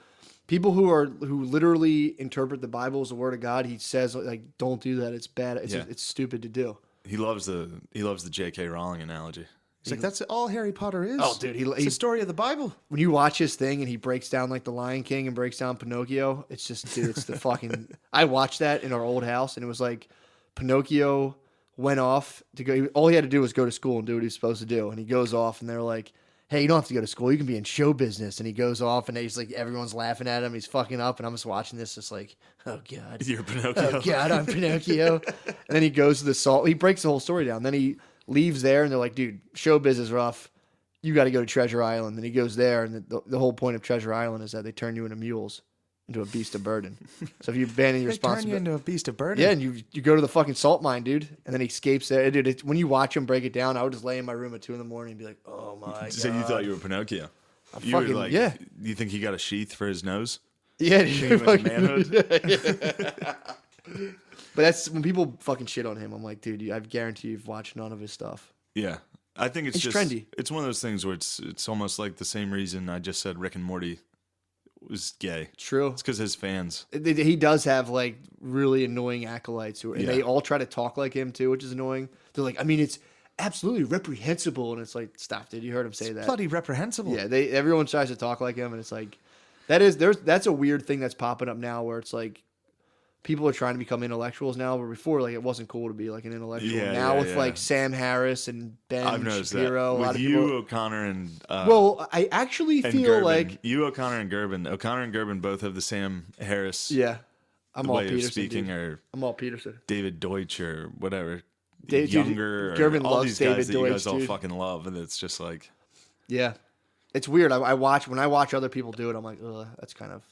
people who literally interpret the Bible as the word of God, he says, like, don't do that. It's bad. It's stupid to do. He loves the J.K. Rowling analogy. He's like, that's all Harry Potter is. Oh, dude, it's the story of the Bible. When you watch his thing and he breaks down like the Lion King and breaks down Pinocchio, it's just, dude, it's the fucking. I watched that in our old house, and it was like Pinocchio went off to go. All he had to do was go to school and do what he was supposed to do, and he goes off, and they're like, hey, you don't have to go to school. You can be in show business. And he goes off, and he's like, everyone's laughing at him. He's fucking up, and I'm just watching this, just like, oh God, you're Pinocchio. Oh God, I'm Pinocchio. And then he goes to the salt. He breaks the whole story down. Then he leaves there, and they're like, dude, show biz is rough. You got to go to Treasure Island. Then he goes there, and the whole point of Treasure Island is that they turn you into mules, into a beast of burden. So if you abandon your responsibility, turn you into a beast of burden. Yeah, and you go to the fucking salt mine, dude, and then he escapes there. Dude, when you watch him break it down, I would just lay in my room at 2 a.m. and be like, oh my God. So you thought you were Pinocchio? You fucking, were like, yeah. You think he got a sheath for his nose? Yeah, Dude, fucking, manhood. But that's when people fucking shit on him. I'm like, dude, I guarantee you've watched none of his stuff. Yeah. I think it's just trendy. It's one of those things where it's almost like the same reason I just said Rick and Morty was gay. True. It's because his fans. He does have like really annoying acolytes and they all try to talk like him too, which is annoying. They're like, I mean, it's absolutely reprehensible, and it's like, stop, dude. You heard him say that. Bloody reprehensible. Yeah, everyone tries to talk like him, and it's like that's a weird thing that's popping up now, where it's like people are trying to become intellectuals now, but before, like, it wasn't cool to be like an intellectual. With like Sam Harris and Ben Shapiro, that. A lot with of you, people. O'Connor, and well, I actually feel Gerben. like you, O'Connor, and Gerben. O'Connor and Gerben both have the Sam Harris. Yeah, I'm all way Peterson. Of speaking, dude. or I'm all Peterson. David Deutsch or whatever. Younger, Gerben all loves these David guys Deutsch, that you guys all dude. fucking love, and it's just like, yeah, it's weird. When I watch other people do it, I'm like, ugh, that's kind of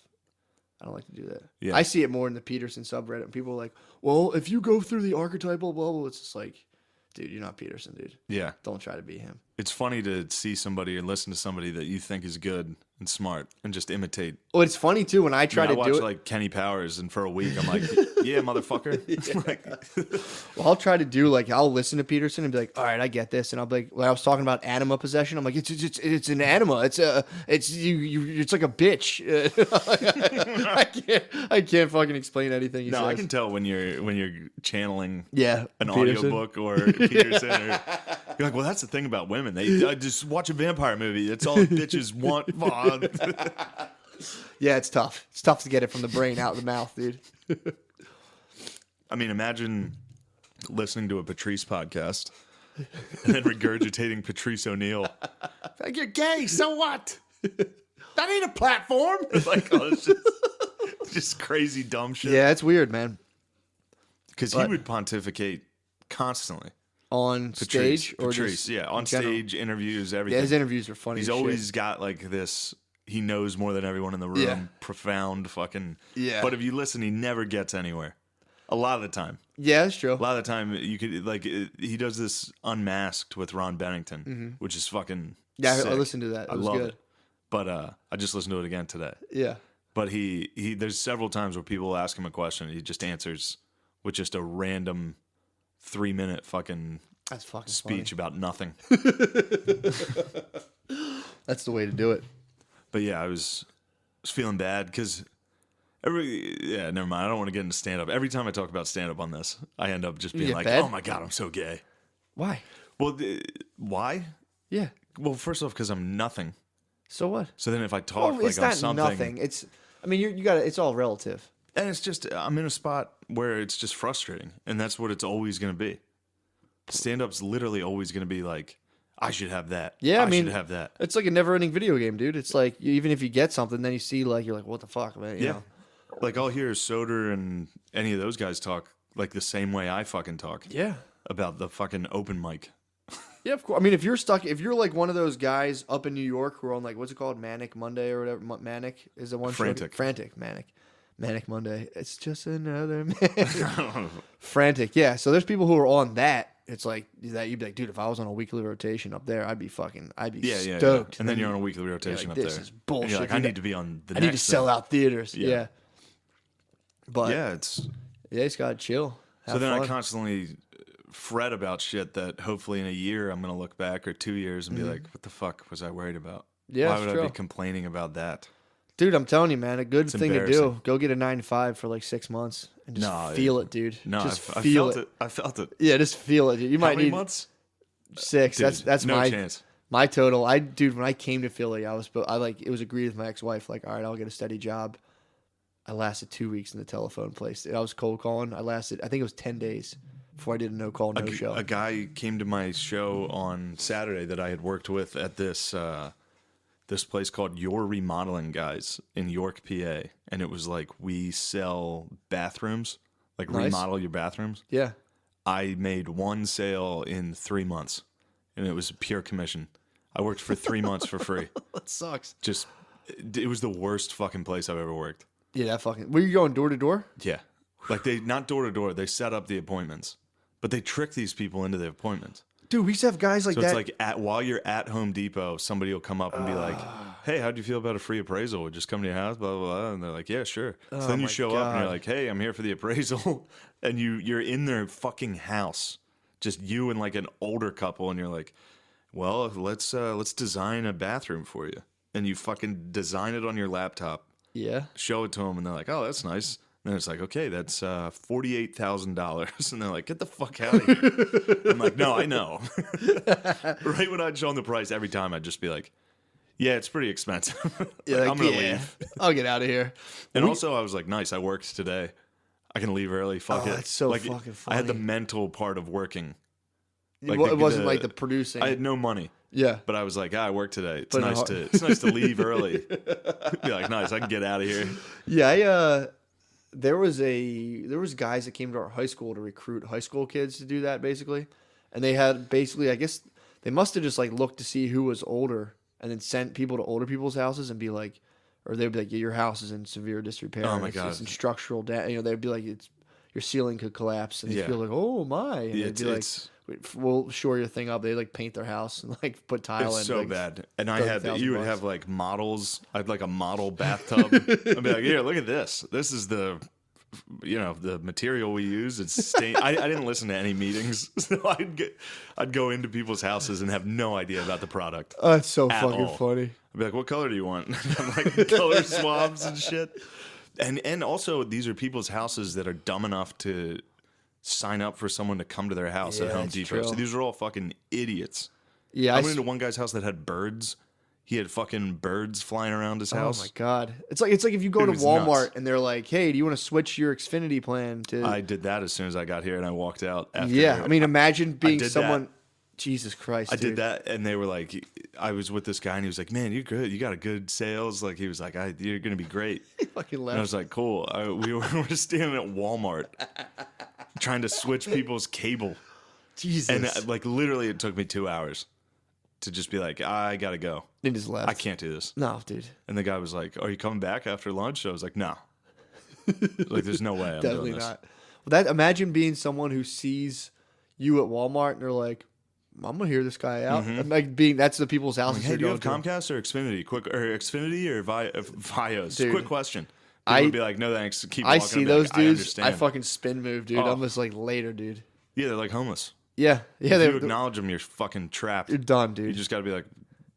I don't like to do that. Yeah. I see it more in the Peterson subreddit. And people are like, well, if you go through the archetypal bubble, it's just like, dude, you're not Peterson, dude. Yeah. Don't try to be him. It's funny to see somebody or listen to somebody that you think is good and smart and just imitate. Well, it's funny, too, when I try I to watch do it. like Kenny Powers, and for a week I'm like, yeah, motherfucker. Well, I'll try to do like I'll listen to Peterson and be like, all right, I get this, and I'll be like, when I was talking about anima possession, I'm like, it's an anima, it's like a bitch. I can't fucking explain anything. He No, says. I can tell when you're channeling Yeah, an Peterson. audiobook or Peterson. Or, you're like, well, that's the thing about women. They just watch a vampire movie. That's all bitches want. Yeah, it's tough. It's tough to get it from the brain out of the mouth, dude. I mean, imagine listening to a Patrice podcast and then regurgitating Patrice O'Neill. Like, you're gay, so what? That ain't a platform. Like, oh, it's just crazy dumb shit. Yeah, it's weird, man. Because he would pontificate constantly. On stage or Patrice, just yeah, on general? stage, interviews, everything. Yeah, his interviews are funny. He's as always shit. got like this. He knows more than everyone in the room. Yeah. Profound fucking. Yeah. But if you listen, he never gets anywhere. A lot of the time. Yeah, that's true. A lot of the time, you could like he does this Unmasked with Ron Bennington, which is fucking. Yeah, I sick. listened to that. It I was love good. it. But I just listened to it again today. Yeah. But he there's several times where people ask him a question, and he just answers with just a random 3-minute fucking That's fucking speech about nothing. That's the way to do it. But yeah, I was feeling bad because never mind. I don't want to get into stand up. Every time I talk about stand up on this, I end up just being get like, bad? oh my God, I'm so gay. Why? Well, why? Yeah. Well, first off, because I'm nothing. So what? So then if I talk Well, like it's I'm not something. nothing. It's. I mean, you got to. It's all relative. And it's just, I'm in a spot where it's just frustrating. And that's what it's always going to be. Stand up's literally always going to be like, I should have that. Yeah, I mean, should have that. It's like a never-ending video game, dude. It's like even if you get something, then you see like you're like, what the fuck, man? You know? Like I'll hear Soder and any of those guys talk like the same way I fucking talk. Yeah. About the fucking open mic. Yeah, of course. I mean, if you're like one of those guys up in New York who are on like what's it called, Manic Monday or whatever. Manic is the one. Frantic. Manic Monday. It's just another Frantic. Yeah. So there's people who are on that. It's like that. You'd be like, dude, if I was on a weekly rotation up there, I'd be stoked. Yeah. And then you're on a weekly rotation like, up this there. is bullshit. And you're like, I need to be on the I next need to sell out theaters. Yeah. Yeah. But yeah, it's. yeah, it's gotta chill. So then fun. I constantly fret about shit that hopefully in a year I'm gonna look back or 2 years and be like, what the fuck was I worried about? Yeah, Why it's would I true. be complaining about that? Dude, I'm telling you, man, a good thing to do. embarrassing. Go get a 9-to-5 for like 6 months and just feel it, dude. No, just I feel felt it. I felt it. Yeah, just feel it, dude. You How might many need months? 6. Dude, that's no my chance. my total. Dude, when I came to Philly, it was agreed with my ex-wife. Like, all right, I'll get a steady job. I lasted 2 weeks in the telephone place. I was cold calling. I think it was 10 days before I did a no call, no show. A guy came to my show on Saturday that I had worked with at this this place called Your Remodeling Guys in York, PA, and it was like we sell bathrooms, like Nice. remodel your bathrooms. Yeah. I made one sale in 3 months, and it was pure commission. I worked for 3 months for free. That sucks. Just, it was the worst fucking place I've ever worked. Yeah, that fucking. Were you going door to door? Yeah. Like they, not door to door, they set up the appointments, but they trick these people into the appointments. Dude, we used to have guys like So that. it's like while you're at Home Depot, somebody will come up and be like, hey, how'd you feel about a free appraisal? We'll just come to your house, blah, blah, blah. And they're like, yeah, sure. So then you my show up and you're God. like, hey, I'm here for the appraisal. And you're in their fucking house, just you and like an older couple. And you're like, well, let's design a bathroom for you. And you fucking design it on your laptop, yeah. show it to them. And they're like, oh, that's nice. And then it's like, okay, that's $48,000. And they're like, get the fuck out of here. I'm like, no, I know. Right when I'd show them the price, every time I'd just be like, yeah, it's pretty expensive. Yeah, Like, like, I'm going to yeah. leave. I'll get out of here. And also, I was like, nice, I worked today. I can leave early. Fuck Oh, it. that's so like, fucking I had the funny. mental part of working. It Like wasn't like the producing. I had no money. Yeah. But I was like, I work today. It's Put in a nice heart- to leave early. Be like, nice, I can get out of here. Yeah, there was guys that came to our high school to recruit high school kids to do that basically. And they had basically, I guess they must have just like looked to see who was older and then sent people to older people's houses and be like, or they'd be like, your house is in severe disrepair. Oh my it's God. just in structural damage. They'd be like, your ceiling could collapse, and these Yeah. people are like, oh my, and Yeah, they'd be like, we'll shore your thing up. They like paint their house and like put tile in. It's so like, bad. And I had, you would $30,000. have like models. I had like a model bathtub. I'd be like, here, look at this. This is the, the material we use. It's stain. I didn't listen to any meetings. So I'd go into people's houses and have no idea about the product. Oh, it's so at fucking all. funny. I'd be like, what color do you want? I'm like, color swabs and shit. And also, these are people's houses that are dumb enough to sign up for someone to come to their house at Yeah, Home that's Depot. true. So these are all fucking idiots. Yeah, I went into one guy's house that had birds. He had fucking birds flying around his house. Oh my god! It's like if you go It to was Walmart nuts. and they're like, "Hey, do you want to switch your Xfinity plan to?" I did that as soon as I got here, and I walked out. After Yeah, I mean, imagine being did someone. Jesus Christ! I dude. did that, and they were like, I was with this guy, and he was like, "Man, you're good. You got a good sales." Like he was like, "You're gonna be great." He fucking And I left. was like, "Cool." We were standing at Walmart trying to switch people's cable, Jesus. and like literally, it took me 2 hours to just be like, "I gotta go. He just left. I can't do this." No, dude. And the guy was like, "Are you coming back after lunch?" I was like, "No." Like, there's no way I'm Definitely doing this. not. Well, imagine being someone who sees you at Walmart and they're like, "I'm gonna hear this guy out." And like that's the people's houses. Hey, you're do you have going to. Comcast or Xfinity? Xfinity or Fios? Dude, Quick question. People I- would be like, "No thanks." Keep I walking. see I'd be like, those I dudes. understand. I fucking spin move, dude. Oh. I'm just like later, dude. Yeah, they're like homeless. Yeah, yeah. If They're, you acknowledge them, you're fucking trapped. you're done, You dude. just got to be like,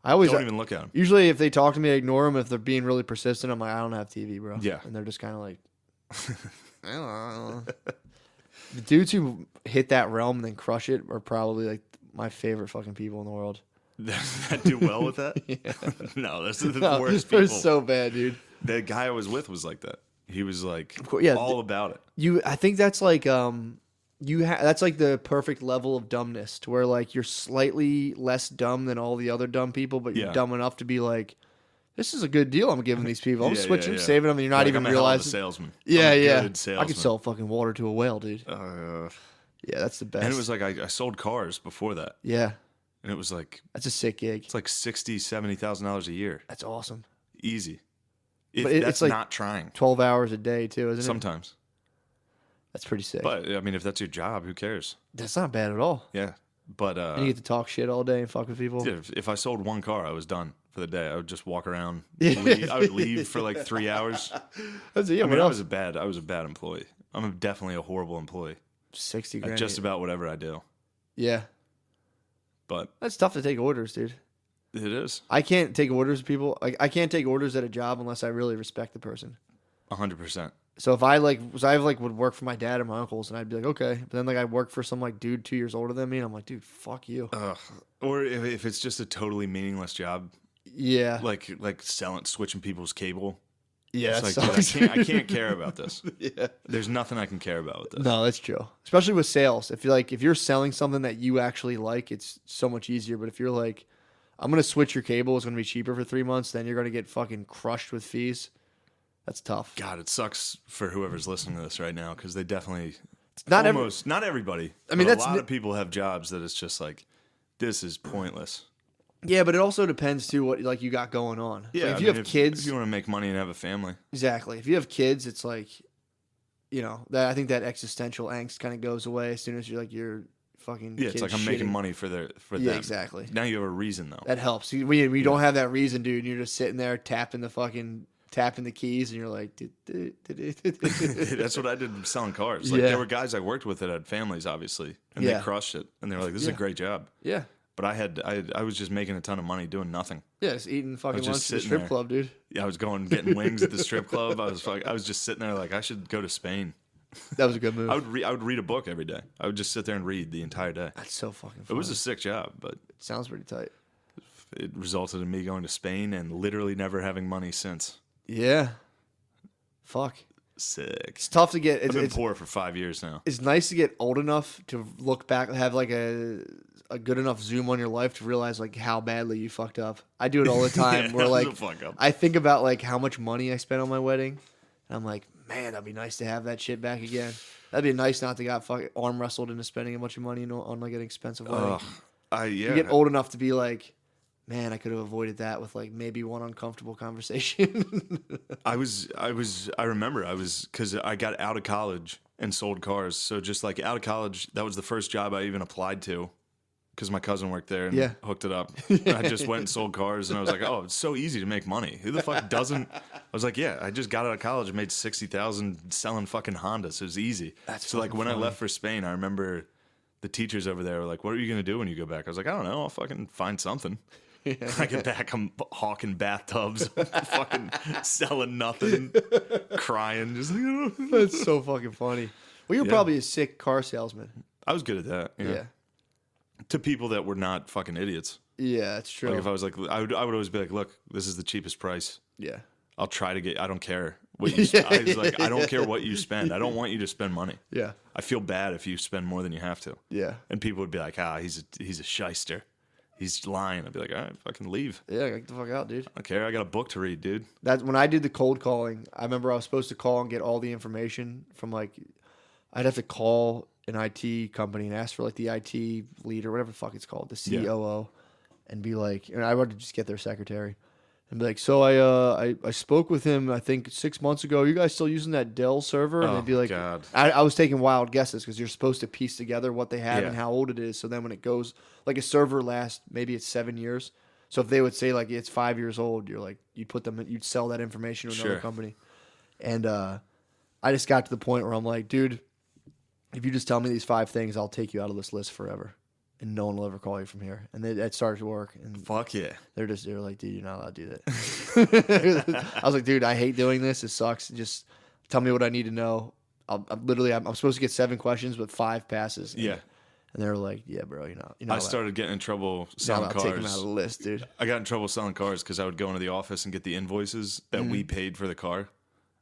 I always don't even look at them. Usually, if they talk to me, I ignore them. If they're being really persistent, I'm like, I don't have TV, bro. Yeah. And they're just kind of like, I don't know. The dudes who hit that realm and then crush it are probably like my favorite fucking people in the world. That do well with that? Yeah. No, that's the No, worst they're people. so bad, dude. The guy I was with was like that. He was like Yeah, all about it. I think that's like that's like the perfect level of dumbness to where like you're slightly less dumb than all the other dumb people, but you're Yeah. dumb enough to be like, this is a good deal I'm giving these people. I'm Yeah, switching, yeah. saving them, and you're not Like, even I'm a hell of a realizing. salesman. Yeah, I'm a yeah. good I salesman. could sell fucking water to a whale, dude. Uh, Yeah, that's the best. and it was like I sold cars before that, yeah, and it was like that's a sick gig. it's like $60,000-$70,000 a year, That's awesome. easy. If But it's that's like- not trying. 12 hours a day too, isn't it? Sometimes, That's pretty sick. but I mean, if that's your job, who cares? That's not bad at all. Yeah, but And you get to talk shit all day and fuck with people. if I sold one car, I was done for the day. I would just walk around. Yeah. I would leave for like 3 hours. That's it. Yeah, I what mean, I else? was a bad employee. I'm definitely a horrible employee 60 at grand. just about whatever I do. Yeah, But that's tough to take orders, dude. it is I can't take orders of people. Like I can't take orders at a job unless I really respect the person. 100%. So if I would work for my dad or my uncles, and I'd be like, okay. But then like I work for some like dude 2 years older than me, and I'm like, dude, fuck you. Or if it's just a totally meaningless job, Yeah, like switching people's cable. yeah. It's that like, dude, sucks. I can't care about this. Yeah. There's nothing I can care about with this. No, that's true. Especially with sales. If you're selling something that you actually like, it's so much easier. But if you're like, I'm gonna switch your cable, it's gonna be cheaper for 3 months, then you're gonna get fucking crushed with fees. That's tough. God, it sucks for whoever's listening to this right now because they definitely Not not everybody. I mean, but that's a lot of people have jobs that it's just like this is pointless. Yeah, but it also depends too what like you got going on. Yeah, Like, if I you mean, have kids, if you want to make money and have a family, exactly. If you have kids, it's like, that I think that existential angst kind of goes away as soon as you're fucking. yeah, it's kids like I'm making shitting. money for Yeah, them. exactly. Now you have a reason though. That helps. We don't have that reason, dude. You're just sitting there tapping the keys, and you're like, That's what I did selling cars. Like Yeah. there were guys I worked with that had families, obviously, and Yeah. they crushed it. And they were like, "This is a Yeah. great job." yeah, But I was just making a ton of money doing nothing. yeah, just eating fucking just lunch at the sitting strip there. club, dude. Yeah, I was getting wings at the strip club. I was just sitting there like I should go to Spain. That was a good move. I would read a book every day. I would just sit there and read the entire day. That's so fucking It funny. was a sick job, but It sounds pretty tight. it resulted in me going to Spain and literally never having money since. Yeah. Fuck. Sick. It's tough to get. I've been It's poor for 5 years now. it's nice to get old enough to look back and have like a good enough zoom on your life to realize like how badly you fucked up. I do it all the time. Yeah, where it was like a fuck up. I think about like how much money I spent on my wedding, and I'm like, man, that'd be nice to have that shit back again. That'd be nice not to got fucking arm wrestled into spending a bunch of money on like an expensive wedding. Yeah. You get old enough to be like, man, I could have avoided that with like maybe one uncomfortable conversation. I remember because I got out of college and sold cars. So just like out of college, that was the first job I even applied to because my cousin worked there and Yeah. hooked it up. I just went and sold cars and I was like, oh, it's so easy to make money. Who the fuck doesn't? I was like, yeah, I just got out of college and made 60,000 selling fucking Hondas. It was easy. That's so like fucking when I funny. left for Spain, I remember the teachers over there were like, what are you going to do when you go back? I was like, I don't know. I'll fucking find something. I get back, I'm hawking bathtubs, fucking selling nothing, crying, just like, That's so fucking funny. Well, you're Yeah. probably a sick car salesman. I was good at that. Yeah. To people that were not fucking idiots. Yeah, that's true. Like if I was like, I would always be like, look, this is the cheapest price. yeah. I'll try to get. I don't care what you. I was like, I don't care what you spend. I don't want you to spend money. Yeah. I feel bad if you spend more than you have to. Yeah. And people would be like, he's a shyster. He's lying. I'd be like, all right, fucking leave. Yeah, get the fuck out, dude. I don't care. I got a book to read, dude. That when I did the cold calling, I remember I was supposed to call and get all the information from like, I'd have to call an IT company and ask for like the IT lead or whatever the fuck it's called, the COO, and be like, and I would just get their secretary and be like, so I spoke with him I think 6 months ago. You guys still using that Dell server? And Oh, they'd be like, God. I was taking wild guesses because you're supposed to piece together what they have Yeah. and how old it is. So then when it goes like a server lasts maybe it's 7 years. So if they would say like it's 5 years old, you're like you'd sell that information to another Sure. company. And I just got to the point where I'm like, dude, if you just tell me these 5 things, I'll take you out of this list forever, and no one will ever call you from here. And it started to work, and Fuck yeah. they're like, dude, you're not allowed to do that. I was like, dude, I hate doing this. It sucks. Just tell me what I need to know. I'm supposed to get 7 questions, but 5 passes. And, Yeah. And they were like, yeah, bro, you're not I started getting in trouble I'll selling take them out cars. of the list, dude. I got in trouble selling cars because I would go into the office and get the invoices that we paid for the car.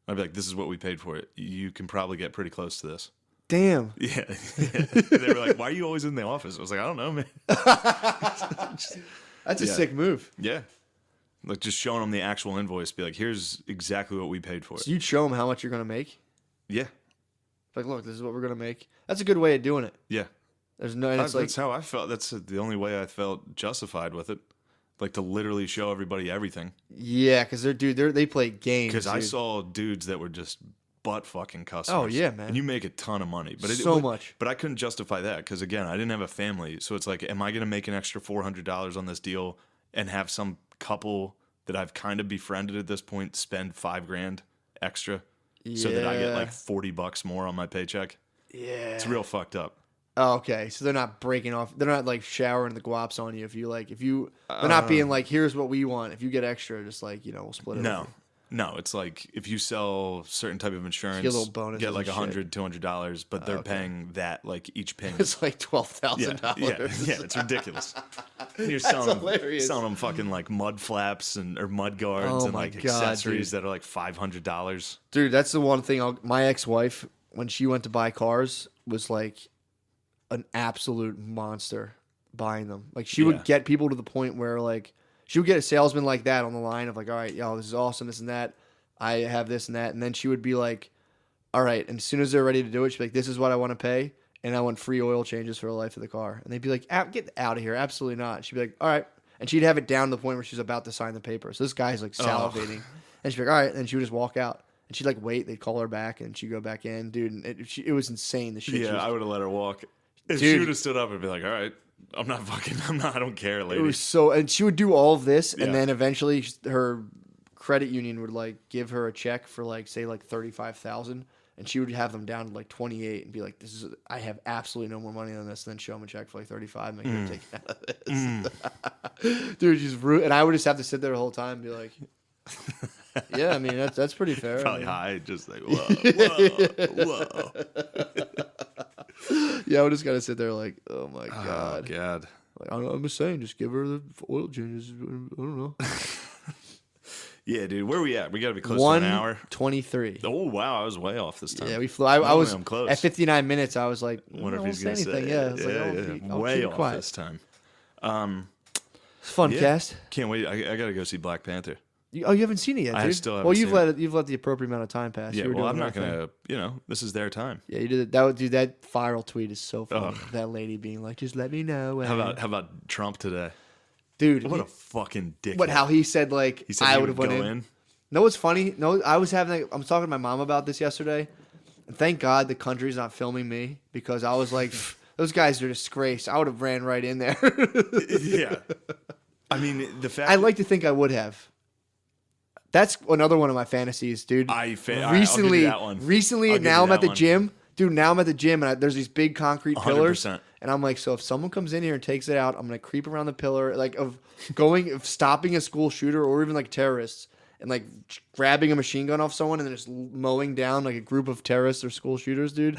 I'd be like, this is what we paid for it. You can probably get pretty close to this. Damn. Yeah. They were like, why are you always in the office? I was like, I don't know, man. That's a Yeah. sick move. Yeah. Like just showing them the actual invoice. Be like, here's exactly what we paid for it. So you'd show them how much you're going to make. Yeah. Like, look, this is what we're going to make. That's a good way of doing it. Yeah. There's no, and it's like, That's how I felt. That's the only way I felt justified with it. Like to literally show everybody everything. yeah, because they play games. Because I dude. saw dudes that were just butt fucking customers. Oh, yeah, man. And you make a ton of money, but So much. But I couldn't justify that because again, I didn't have a family, so it's like, am I going to make an extra $400 on this deal and have some couple that I've kind of befriended at this point spend $5,000 extra so that I get like $40 more on my paycheck? Yeah. It's real fucked up. Oh, okay, so they're not breaking off. They're not like showering the guaps on you. They're not being like, here's what we want. If you get extra, just like we'll split it. No, it's like if you sell certain type of insurance, Get little bonuses get like and shit. $100-$200, but they're paying that like each payment. It's like $12,000. Yeah, it's ridiculous. You're selling hilarious. them fucking like mud flaps or mud guards Oh and my like God, accessories that are like $500. Dude, that's the one thing. My ex-wife, when she went to buy cars, was like an absolute monster buying them. Like she Yeah. would get people to the point where like she would get a salesman like that on the line of like, all right, yo, this is awesome, this and that. I have this and that. And then she would be like, all right. And as soon as they're ready to do it, she'd be like, this is what I want to pay. And I want free oil changes for the life of the car. And they'd be like, get out of here. Absolutely not. She'd be like, all right. And she'd have it down to the point where she's about to sign the paper. So this guy's like salivating. And she'd be like, all right. And she would just walk out. And she'd like wait. They'd call her back and she'd go back in. Dude, and it was insane. The shit she Yeah, was I would have let her walk. If Dude. she would have stood up and be like, all right, I don't care, lady. It was so, and she would do all of this, and Yeah. then eventually her credit union would like give her a check for like say like 35,000, and she would have them down to like 28 and be like, I have absolutely no more money on this. And then show them a check for like 35 and make her take it out of this. Dude, she's rude, and I would just have to sit there the whole time and be like, yeah, I mean that's pretty fair. Probably I mean, high, just like, whoa. yeah, I would just gotta sit there like, oh my Oh, god. God. Like, I'm just saying, just give her the oil changes. I don't know. Yeah, dude, where we at? We got to be close to an hour. 1:23. Oh, wow, I was way off this time. Yeah, we flew. I was I'm close. at 59 minutes. I was like, Wonder I if won't he's going to say anything. Yeah, it's like, I'll way keep it off quiet. this time. It's a fun Yeah. cast. Can't wait. I got to go see Black Panther. You haven't seen it yet, I dude. still haven't well, seen you've let the appropriate amount of time pass. Yeah, You were well, doing I'm not the right going to, this is their time. thing. Yeah, you did it. That viral tweet is so funny. Ugh. That lady being like, just let me know. How about Trump today? Dude, What a fucking dickhead. What? How he said like He said I he would have would went go in. in. No, what's funny? No, I was talking to my mom about this yesterday, and thank God the country's not filming me because I was like, those guys are a disgrace. I would have ran right in there. Yeah. I mean, the fact. I like to think I would have. That's another one of my fantasies, dude. I'll give you that one. Recently, I'll give now you I'm at that the one. gym. Dude, now I'm at the gym, and there's these big concrete pillars. 100%. And I'm like, so if someone comes in here and takes it out, I'm going to creep around the pillar, like of stopping a school shooter or even like terrorists and like grabbing a machine gun off someone and then just mowing down like a group of terrorists or school shooters, dude.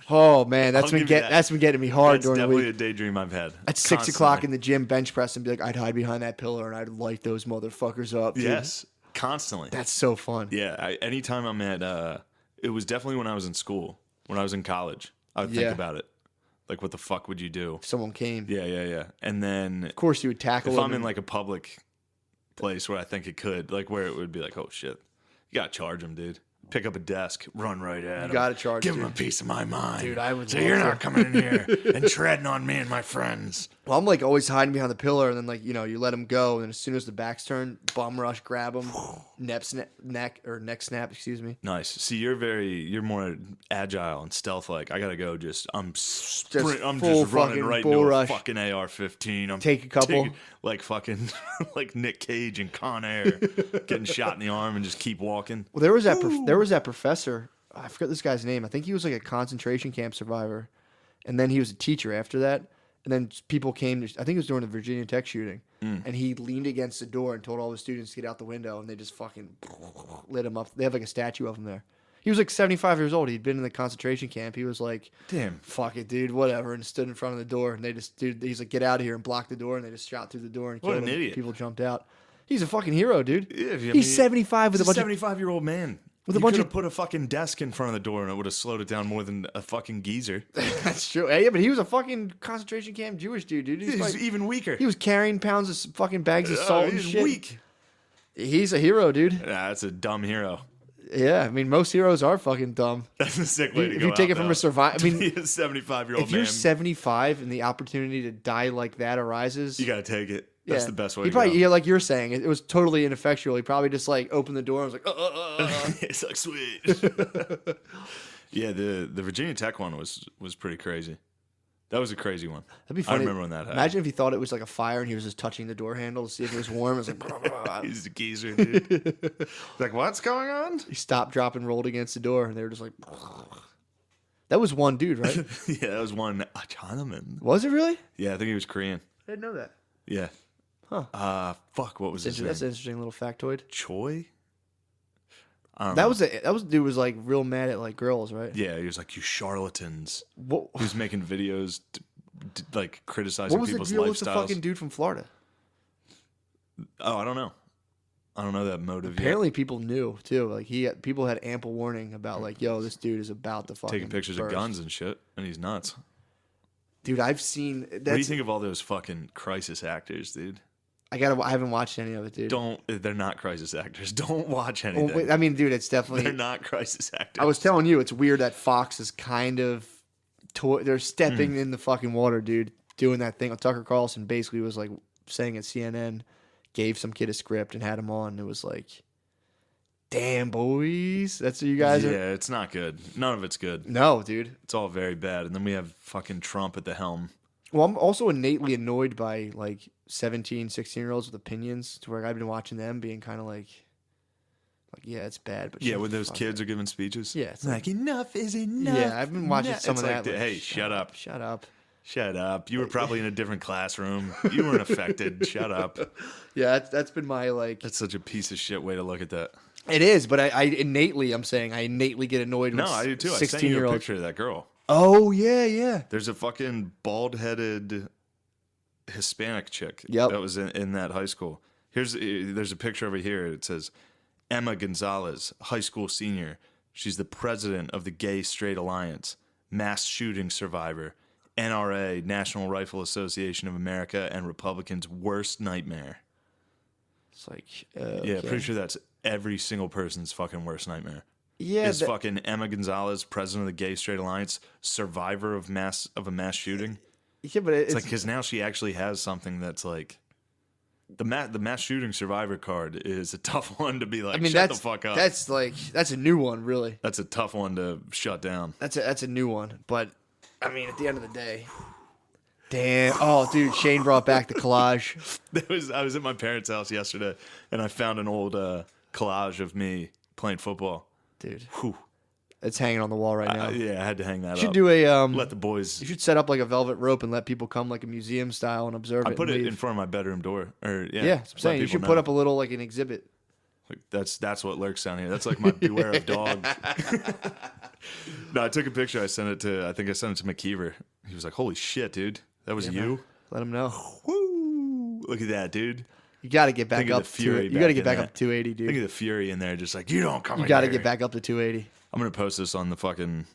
Oh, man, that's been getting me hard That's during the definitely week. a daydream I've had. At 6 o'clock in the gym, bench press and be like, I'd hide behind that pillar and I'd light those motherfuckers up. Dude. Yes, constantly. That's so fun. Yeah, anytime I'm at, it was definitely when I was in school, when I was in college, I would think about it. Like, what the fuck would you do? If someone came. Yeah. And then, Of course, you would tackle if them. I'm in like a public place where I think it could, like where it would be like, oh shit, you gotta charge them, dude. Pick up a desk, run right at him. You gotta charge, Give dude. him a piece of my mind. Dude, I would So love you're to. not coming in here and treading on me and my friends. Well, I'm like always hiding behind the pillar, and then like you let him go, and then as soon as the back's turned, bum rush, grab him, neck snap, excuse me. Nice. See, you're more agile and stealth like. I gotta go. I'm full just running fucking right bull into rush. a fucking AR-15. I'm Take a couple. like fucking like Nick Cage and Con Air, getting shot in the arm and just keep walking. Well, there was that professor. I forget this guy's name. I think he was like a concentration camp survivor, and then he was a teacher after that. And then people came to, I think it was during the Virginia Tech shooting, and he leaned against the door and told all the students to get out the window, and they just fucking lit him up. They have like a statue of him there. He was like 75 years old. He'd been in the concentration camp. He was like, Damn. fuck it, dude, whatever, and stood in front of the door. And he's like, get out of here, and blocked the door, and they just shot through the door and What killed an him. idiot. People jumped out. He's a fucking hero, dude. Yeah, I mean, He's 75 with a bunch of 75-year-old man. With a You bunch could of- have put a fucking desk in front of the door and it would have slowed it down more than a fucking geezer. That's true. Yeah, but he was a fucking concentration camp Jewish dude. He's Like, even weaker. he was carrying pounds of fucking bags of salt and he's shit. weak. He's a hero, dude. Nah, that's a dumb hero. Yeah, I mean, most heroes are fucking dumb. That's a sick way to If go. you take out, it from though. a survivor, I mean, To be a 75-year-old if you're man, 75 and the opportunity to die like that arises, you gotta take it. That's yeah, the best way He to probably, go. yeah, like you're saying, it was totally ineffectual. He probably just like opened the door and was like, It's like sweet. Yeah, the Virginia Tech one was pretty crazy. That was a crazy one. That'd be funny. I remember when that happened. Imagine if he thought it was like a fire and he was just touching the door handle to see if it was warm. It was like, He's a geezer, dude. Like, what's going on? he stopped, dropped, and rolled against the door, and they were just like, that was one dude, right? Yeah, that was one Chinaman. Was it really? Yeah, I think he was Korean. I didn't know that. Yeah. Huh. Fuck, what was his name? That's an interesting little factoid. Choi? I don't That know. was dude was like real mad at like girls, right? Yeah, he was like, you charlatans. What, He was making videos like criticizing what was the people's deal lifestyles. with the fucking dude from Florida? Oh, I don't know. I don't know that motive Apparently, people knew too. Like people had ample warning about like, yo, this dude is about to yet. fucking Taking pictures burst. of guns and shit, and he's nuts. Dude, I've seen. What do you That's, think of all those fucking crisis actors, dude? I haven't watched any of it, dude. They're not crisis actors. Don't watch Well, anything. I mean, dude, it's definitely. They're not crisis actors. I was telling you, it's weird that Fox is kind of. They're stepping in the fucking water, dude. Doing that thing. Tucker Carlson basically was like saying at CNN, gave some kid a script and had him on. And it was like, damn, boys. That's what you guys Yeah, are. it's not good. None of it's good. No, dude. It's all very bad. And then we have fucking Trump at the helm. Well, I'm also innately annoyed by like 17, 16-year-olds with opinions to where I've been watching them being kind of like, yeah, it's bad. But Yeah, shut when the those fuck kids up. are giving speeches. Yeah, it's like enough is enough. Yeah, I've been watching some It's of like, that. Like, hey, shut up. Shut up. Shut up. You were probably in a different classroom. You weren't affected. Shut up. Yeah, that's been my like. That's such a piece of shit way to look at that. It is, but I innately get annoyed No, with I do too. I sent you a 16-year-olds. picture of that girl. Oh, yeah. There's a fucking bald-headed Hispanic chick Yep. that was in that high school. There's a picture over here. It says Emma Gonzalez, high school senior. She's the president of the Gay Straight Alliance, mass shooting survivor, NRA, National Rifle Association of America, and Republicans' worst nightmare. It's like, Yeah, pretty sure that's every single person's fucking worst nightmare. Yeah, Is fucking Emma Gonzalez, president of the Gay Straight Alliance, survivor of a mass shooting. yeah, but It's like, because now she actually has something that's like The mass shooting survivor card is a tough one to be like, I mean, shut the fuck up. That's a new one, really. That's a tough one to shut down. That's a new one. But I mean, at the end of the day, damn. Oh, dude, Shane brought back the collage. I was at my parents' house yesterday, and I found an old collage of me playing football. Dude, Whew. it's hanging on the wall right now. Yeah, I had to hang that You up. should do a Let the boys. You should set up like a velvet rope and let people come like a museum style and observe it. I put and it leave. in front of my bedroom door. Or yeah, Yeah, I'm saying you should put up a little like an exhibit. Like, that's what lurks down here. That's like my beware of dog. No, I took a picture. I sent it to McKeever. He was like, "Holy shit, dude, that was you." Man. Let him know. Woo! Look at that, dude. You got to get back Think of up the fury to. You got to back get in back that. up to 280, dude. Think of the fury in there, just like you don't come. You got got to get back up to 280. I'm gonna post this on the fucking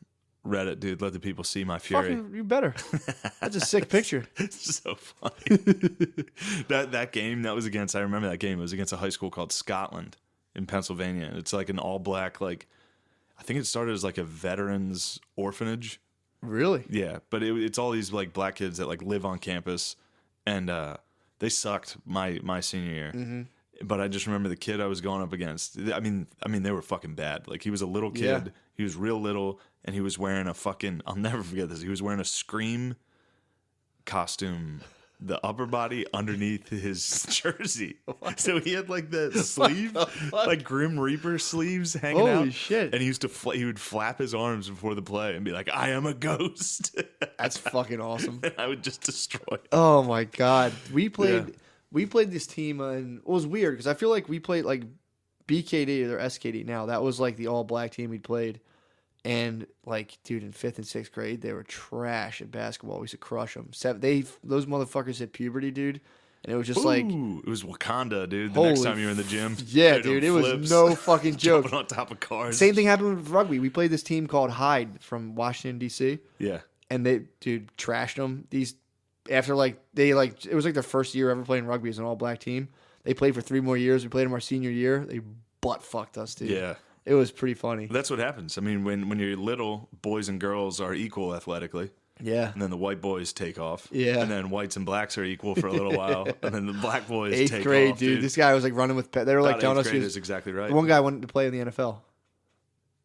Reddit, dude. Let the people see my fury. Fucking, you better. That's a sick picture. It's so funny. that game that was against. I remember that game. It was against a high school called Scotland in Pennsylvania. It's like an all black, like I think it started as like a veterans orphanage. Really? Yeah, but it's all these like black kids that like live on campus, and they sucked my senior year. Mm-hmm. But I just remember the kid I was going up against. I mean they were fucking bad. Like he was a little kid. Yeah. He was real little, and he was wearing a fucking. I'll never forget this. He was wearing a Scream costume. The upper body underneath his jersey. So he had like the sleeve, like Grim Reaper sleeves hanging out. Holy shit. And he used to he would flap his arms before the play and be like, "I am a ghost." That's fucking awesome. And I would just destroy it. Oh my god, we played this team, and it was weird because I feel like we played like BKD or SKD. Now that was like the all black team we played, and like dude, in 5th and 6th grade they were trash at basketball. We used to crush them. Those motherfuckers hit puberty, dude, and it was just like it was Wakanda, dude. The next holy time you were in the gym, yeah, they're doing dude, it was flips, no fucking joke. jumping on top of cars. Same thing happened with rugby. We played this team called Hyde from Washington D.C. Yeah, and they dude trashed them. These after it was like their first year ever playing rugby as an all black team. They played for 3 more years. We played them our senior year. They butt fucked us, dude. yeah. It was pretty funny. That's what happens. I mean, when you're little, boys and girls are equal athletically. Yeah. And then the white boys take off. Yeah. And then whites and blacks are equal for a little while. And then the black boys 8th take grade, off. dude. This guy was like running with. They were like About telling 8th us he grade was, is exactly right. the one guy wanted to play in the NFL,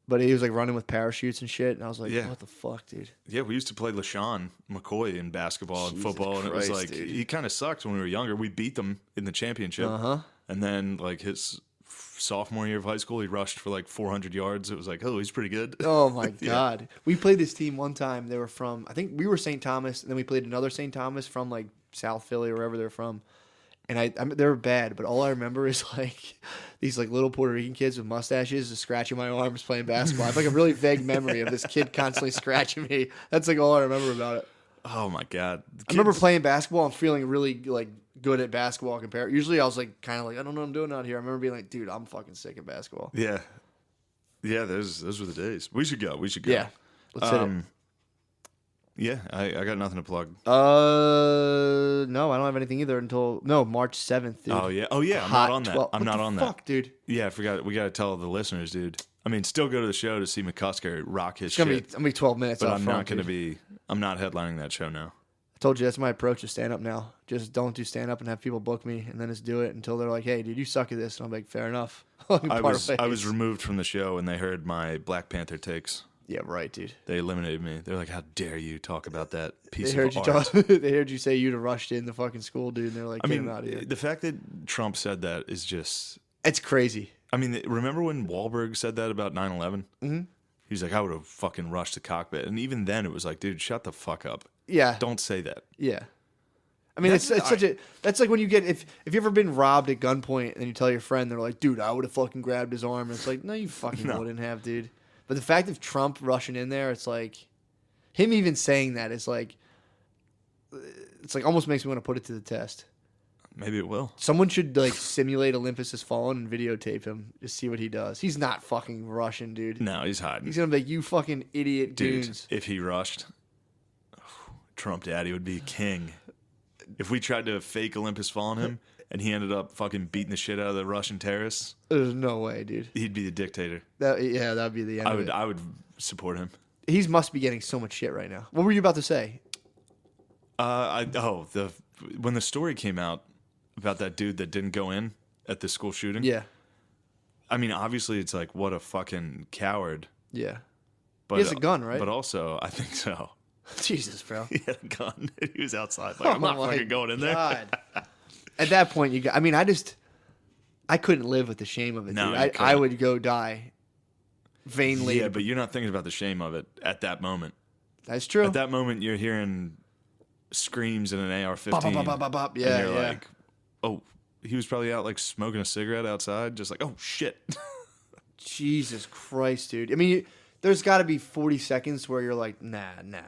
but he was like running with parachutes and shit. And I was like, Yeah. what the fuck, dude? Yeah, we used to play LaShawn McCoy in basketball and Jesus football, and it was Christ, like dude. he kind of sucked when we were younger. We beat them in the championship, and then like his sophomore year of high school, he rushed for like 400 yards. It was like, oh, he's pretty good. Oh my god. We played this team one time. They were from, I think we were St. Thomas, and then we played another St. Thomas from like South Philly or wherever they're from. And I mean, they were bad, but all I remember is like these like little Puerto Rican kids with mustaches just scratching my arms playing basketball. I have like a really vague memory of this kid constantly scratching me. That's like all I remember about it. Oh my god! I remember playing basketball and feeling really like good at basketball compared. Usually I was like kind of like, I don't know what I'm doing out here. I remember being like, dude, I'm fucking sick at basketball. Yeah, those were the days. We should go. Yeah, let's hit it. Yeah, I got nothing to plug. No, I don't have anything either until March 7th, dude. Oh yeah, I'm Hot not on that. 12 I'm what not the on fuck, that, dude. Yeah, I forgot. We got to tell the listeners, dude. I mean, still go to the show to see McCusker rock his It's gonna shit. be 12 minutes. But up I'm front, not going to dude. be. I'm not headlining that show now. I told you that's my approach to stand up now. Just don't do stand up and have people book me, and then just do it until they're like, "Hey, dude, you suck at this," and I'm like, "Fair enough." I was removed from the show, and they heard my Black Panther takes. Yeah, right, dude. They eliminated me. They're like, "How dare you talk about that piece They heard of you art?" talk. They heard you say you'd have rushed in the fucking school, dude, and they're like, I "Get mean, him out of here." the fact that Trump said that is just. It's crazy. I mean, remember when Wahlberg said that about 9/11? Mm-hmm. He's like, "I would have fucking rushed the cockpit," and even then, it was like, "Dude, shut the fuck up. Yeah. Don't say that." Yeah. I mean, it's such a. That's like when you get if you ever been robbed at gunpoint and you tell your friend, they're like, "Dude, I would have fucking grabbed his arm." And it's like, no, you fucking wouldn't have, dude. But the fact of Trump rushing in there, it's like him even saying that is like, it's like almost makes me want to put it to the test. Maybe it will. Someone should like simulate Olympus Has Fallen and videotape him to see what he does. He's not fucking rushing, dude. No, he's hiding. He's gonna be like, "You fucking idiot Dude, goons." if he rushed, Trump daddy would be king. If we tried to fake Olympus falling him and he ended up fucking beating the shit out of the Russian terrorists, There's no way, dude. he'd be the dictator. That'd be the end of it. I would support him. He must be getting so much shit right now. What were you about to say? When the story came out about that dude that didn't go in at the school shooting. Yeah. I mean, obviously, it's like, what a fucking coward. Yeah. But, He has a gun, right? But also, I think so. Jesus, bro. He had a gun. He was outside. Like, I'm not my fucking going in there. God. At that point, I couldn't live with the shame of it, No, dude. you I couldn't. would go die vainly. Yeah, but you're not thinking about the shame of it at that moment. That's true. At that moment, you're hearing screams in an AR-15. Bop, bop, bop, bop, bop. Yeah, and you're yeah. like, oh, he was probably out like smoking a cigarette outside, just like, oh shit. Jesus Christ, dude. I mean, there's got to be 40 seconds where you're like, nah,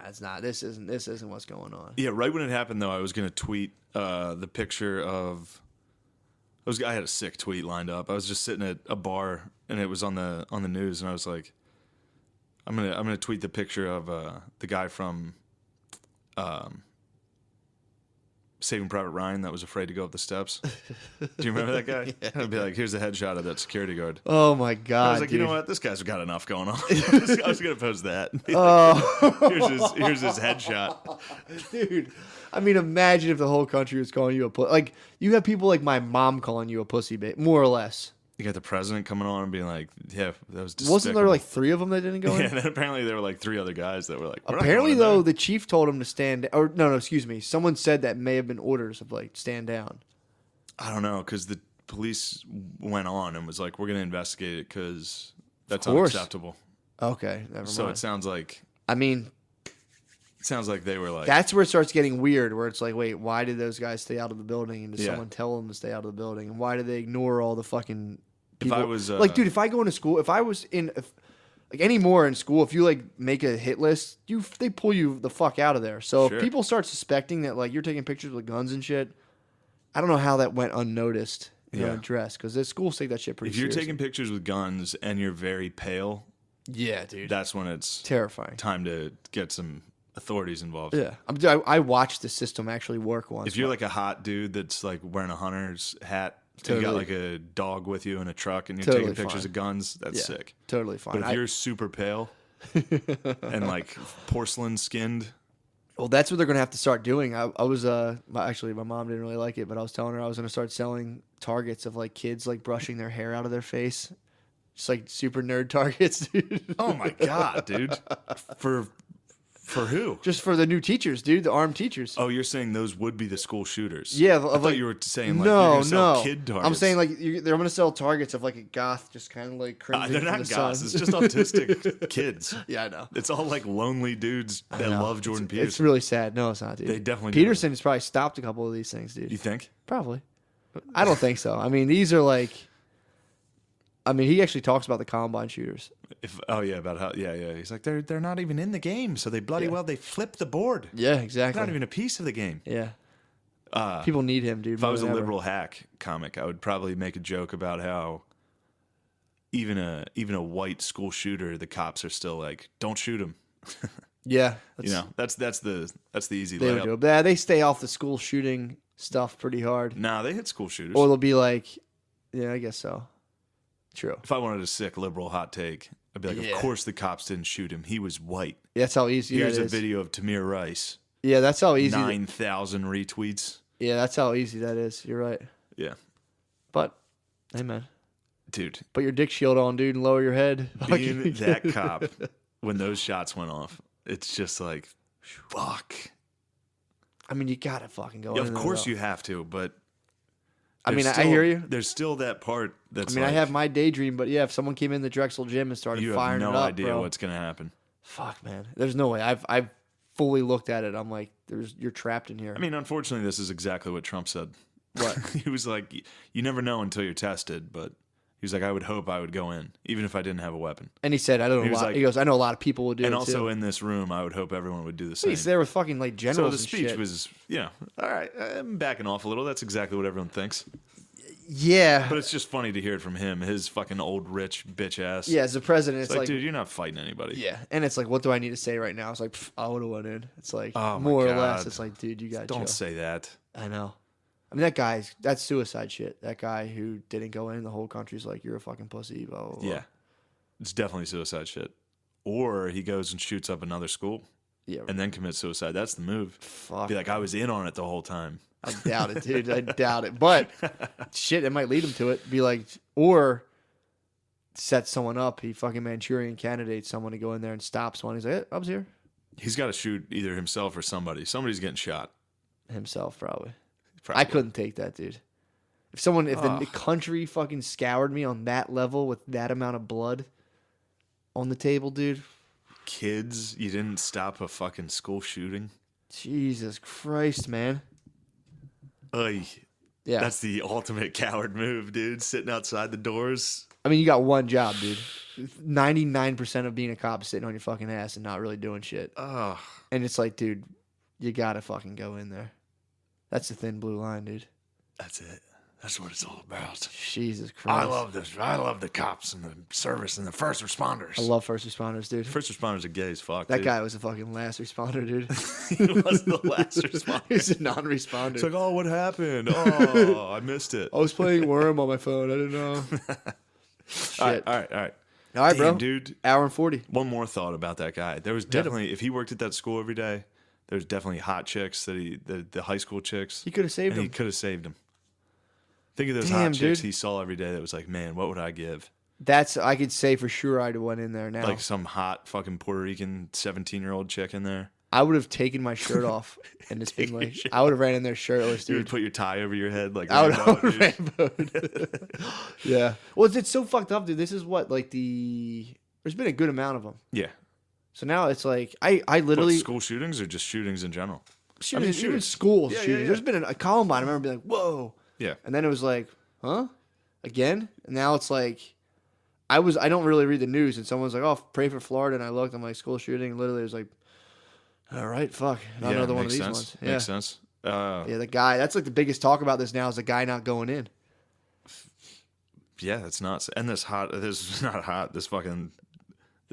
it's not. This isn't what's going on. Yeah, right when it happened though, I was gonna tweet the picture of. I had a sick tweet lined up. I was just sitting at a bar and it was on the news, and I was like, I'm gonna tweet the picture of the guy from Saving Private Ryan that was afraid to go up the steps. Do you remember that guy? Yeah. I'd be like, here's a headshot of that security guard. Oh my God. I was like, dude. you know what? This guy's got enough going on. I was gonna post that. Oh. Here's his headshot. Dude, I mean, imagine if the whole country was calling you a pussy. Like, you have people like my mom calling you a pussy, more or less. You got the president coming on and being like, yeah, that was despicable. Wasn't there like 3 of them that didn't go in? Yeah, and then apparently there were like 3 other guys that were like, we're not Apparently, going in though, there. the chief told him to stand. Or no, excuse me. Someone said that may have been orders of like stand down. I don't know, because the police went on and was like, we're going to investigate it because that's course. unacceptable. Okay, never So mind. it sounds like they were like, That's where it starts getting weird. Where it's like, wait, why did those guys stay out of the building? And did Yeah. someone tell them to stay out of the building? And why did they ignore all the fucking if people? I was like, dude, if I go into school, if I was like anymore in school, if you like make a hit list, they pull you the fuck out of there. So Sure. if people start suspecting that like you're taking pictures with guns and shit, I don't know how that went unnoticed and Yeah. unaddressed, because the schools take that shit pretty if you're seriously. taking pictures with guns and you're very pale, Yeah, dude, that's when it's terrifying. time to get some authorities involved. Yeah, I watched the system actually work once. If you're like a hot dude that's like wearing a hunter's hat, and you got Totally. like a dog with you in a truck and you're Totally taking pictures fine. of guns, that's Yeah. sick. Totally fine. But if you're super pale and like porcelain skinned, Well, that's what they're going to have to start doing. I was actually, my mom didn't really like it, but I was telling her I was going to start selling targets of like kids like brushing their hair out of their face, just like super nerd targets, dude. oh my god, dude, for who? Just for the new teachers, dude, the armed teachers. Oh, you're saying those would be the school shooters? Yeah, I of, thought like, you were saying like you're gonna sell kid targets. I'm saying like they're going to sell targets of like a goth, just kind of like cringing they're from not the goths. sun. It's just autistic kids. Yeah, I know. It's all like lonely dudes that I know. love Jordan Peterson. It's really sad. No, it's not, dude. They definitely do. Peterson has probably stopped a couple of these things, dude. You think? Probably. I don't think so. I mean, these are like. I mean, he actually talks about the Columbine shooters. About how he's like they're not even in the game, so they bloody Yeah. well they flip the board. Yeah, They're exactly. not even a piece of the game. Yeah. People need him, dude. If I was a more than ever. liberal hack comic, I would probably make a joke about how even a white school shooter, the cops are still like, don't shoot him. Yeah, You know, that's the easy they would layup. do it. But they stay off the school shooting stuff pretty hard, Nah, they hit school shooters. or they'll be like, yeah, I guess so. True. If I wanted a sick liberal hot take, I'd be like, Yeah. of course the cops didn't shoot him. He was white. That's how easy Here's that a is. video of Tamir Rice. Yeah, that's how easy. 9,000 retweets. Yeah, that's how easy that is. You're right. Yeah. But, hey man, Dude, put your dick shield on, dude, and lower your head. being that cop, when those shots went off, it's just like, fuck. I mean, you gotta fucking go. Yeah, in of there, course though. you have to, but I mean, there's I hear you. There's still that part that's I mean, like, I have my daydream, but yeah, if someone came in the Drexel gym and started you have firing no it up, idea bro, what's going to happen. fuck, man, there's no way. I've fully looked at it. I'm like, you're trapped in here. I mean, unfortunately, this is exactly what Trump said. What? He was like, you never know until you're tested, but he was like, I would hope I would go in, even if I didn't have a weapon. And he said, I don't know He a was lot. like- He goes, I know a lot of people would do And it also too. in this room, I would hope everyone would do the same. He's there with fucking like So generals the and speech shit. was, all right, I'm backing off a little. That's exactly what everyone thinks. Yeah. But it's just funny to hear it from him, his fucking old rich bitch ass. Yeah, as a president, It's it's like, like, dude, you're not fighting anybody. yeah. And it's like, what do I need to say right now? It's like, I would have went in. It's like, Oh, my more or less, God. it's like, dude, you got Don't say that. I know. I mean, that's suicide shit. That guy who didn't go in, the whole country's like, you're a fucking pussy, blah, blah, blah. Yeah. It's definitely suicide shit. Or he goes and shoots up another school Yeah. and then commits suicide. That's the move. Fuck. Be like, I was in on it the whole time. I doubt it, dude. I doubt it. But shit, it might lead him to it. Be like, or set someone up. He fucking Manchurian candidate someone to go in there and stop someone. He's like, I was here. He's got to shoot either himself or somebody. Somebody's getting shot. Himself, probably. Probably. I couldn't take that, dude. If the country fucking scoured me on that level with that amount of blood on the table, dude. Kids, you didn't stop a fucking school shooting. Jesus Christ, man. Oy. Yeah. That's the ultimate coward move, dude. Sitting outside the doors. I mean, you got one job, dude. 99% of being a cop is sitting on your fucking ass and not really doing shit. Oh. And it's like, dude, you gotta fucking go in there. That's the thin blue line, dude. That's it. That's what it's all about. Jesus Christ. I love this. I love the cops and the service and the first responders. I love first responders, dude. First responders are gay as fuck. That dude. guy was a fucking last responder, dude. He was the last responder. He's a non-responder. It's like, oh, what happened? Oh, I missed it. I was playing Worm on my phone. I didn't know. Shit. All right. All right, bro. Damn, dude. Hour and 40. One more thought about that guy. There was definitely, if he worked at that school every day, there's definitely hot chicks the high school chicks. He could have saved and him. He could have saved him. Think of those Damn, hot chicks dude. he saw every day that was like, man, what would I give? I could say for sure I'd have went in there now. Like some hot fucking Puerto Rican 17-year-old chick in there. I would have taken my shirt off and just been like, I would have ran in there shirtless, You would dude. put your tie over your head like I would Rambo, have dude. rainbowed. Yeah. Well, it's so fucked up, dude. This is what, like there's been a good amount of them. Yeah. So now it's like, I literally. What, school shootings or just shootings in general? Shootings, even shootings. schools Yeah, shootings. yeah. There's been a Columbine. I remember being like, whoa. Yeah. And then it was like, huh? Again? And now it's like, I don't really read the news, and someone's like, oh, pray for Florida, and I looked, I'm like, school shooting, and literally it was like, all right, fuck. Not Yeah, another one of makes these sense. ones. Yeah. Makes sense. Yeah, the guy, that's like the biggest talk about this now is the guy not going in. Yeah, that's nuts. And this not hot, this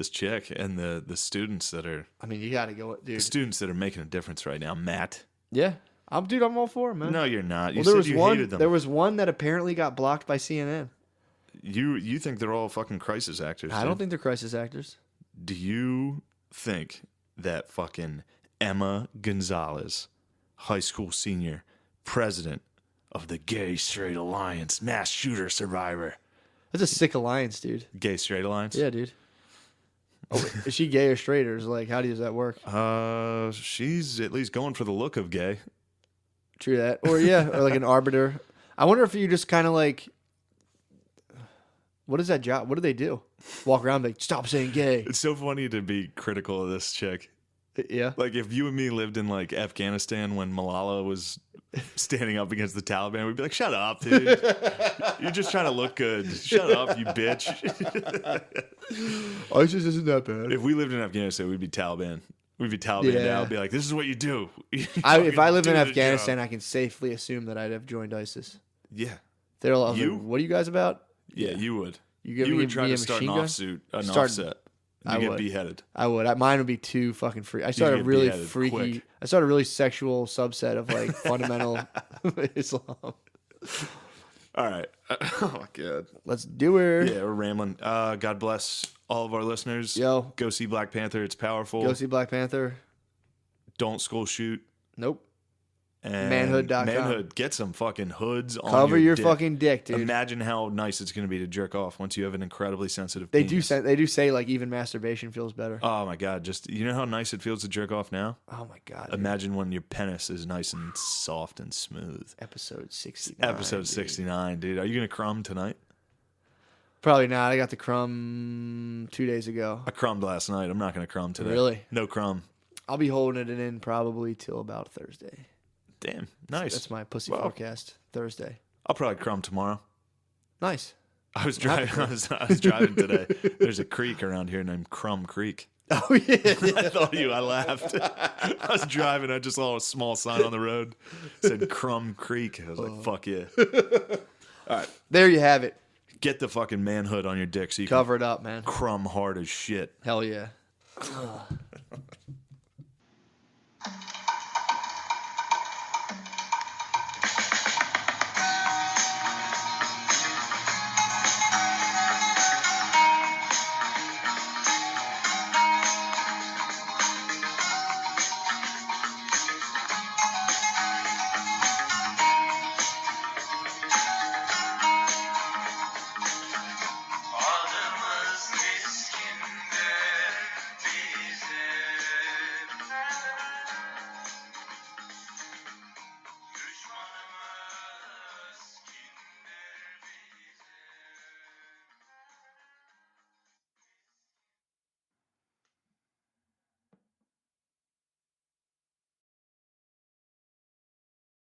chick and the students that are I mean, you got to go, dude. the students that are making a difference right now. Matt. Yeah. I'm all for it, man. No, you're not. You Well, said you hated them. There was one that apparently got blocked by CNN. You think they're all fucking crisis actors? I dude. don't think they're crisis actors. Do you think that fucking Emma Gonzalez, high school senior, president of the Gay Straight Alliance, mass shooter survivor, That's a sick alliance, dude. Gay Straight Alliance? Yeah, dude. Oh, is she gay or straight, or is like, how does that work? She's at least going for the look of gay. True that. Or yeah, or like an arbiter. I wonder if you just kind of like, what is that job? What do they do? Walk around like, stop saying gay. It's so funny to be critical of this chick. Yeah. Like if you and me lived in like Afghanistan when Malala was standing up against the Taliban, we'd be like, shut up, dude. You're just trying to look good. Shut up, you bitch. ISIS isn't that bad. If we lived in Afghanistan, we'd be Taliban. We'd be Taliban Yeah. now. Be like, this is what you do. You If I fucking lived in do the Afghanistan, job. I can safely assume that I'd have joined ISIS. Yeah. They're all You? like, what are you guys about? Yeah, you would. You would try me to a start an machine gun? offset. I You get would. beheaded. I would. Mine would be too fucking free. I started get really beheaded freaky. quick. I started a really sexual subset of like fundamental Islam. All right. Oh, my God. Let's do it. Yeah, we're rambling. God bless all of our listeners. Yo. Go see Black Panther. It's powerful. Go see Black Panther. Don't school shoot. Nope. And Manhood.com. Manhood. Get some fucking hoods on Cover your dick. fucking dick, dude. Imagine how nice it's going to be to jerk off once you have an incredibly sensitive They penis. do say like even masturbation feels better. Oh, my God. You know how nice it feels to jerk off now? Oh my god. dude. Imagine when your penis is nice and soft and smooth. Episode 69. Episode dude. 69, dude. Are you going to crumb tonight? Probably not. I got the crumb 2 days ago. I crumbed last night. I'm not going to crumb today. Really? No crumb. I'll be holding it in probably till about Thursday. Damn. Nice. That's my pussy Wow. forecast. Thursday. I'll probably crumb tomorrow. Nice. I was driving. I was driving today. There's a creek around here named Crumb Creek. Oh yeah. I thought I laughed. I was driving. I just saw a small sign on the road said Crumb Creek. I was like, "Fuck yeah!" All right, There you have it. get the fucking manhood on your dick so you Cover it up, man. can crumb hard as shit. Hell yeah.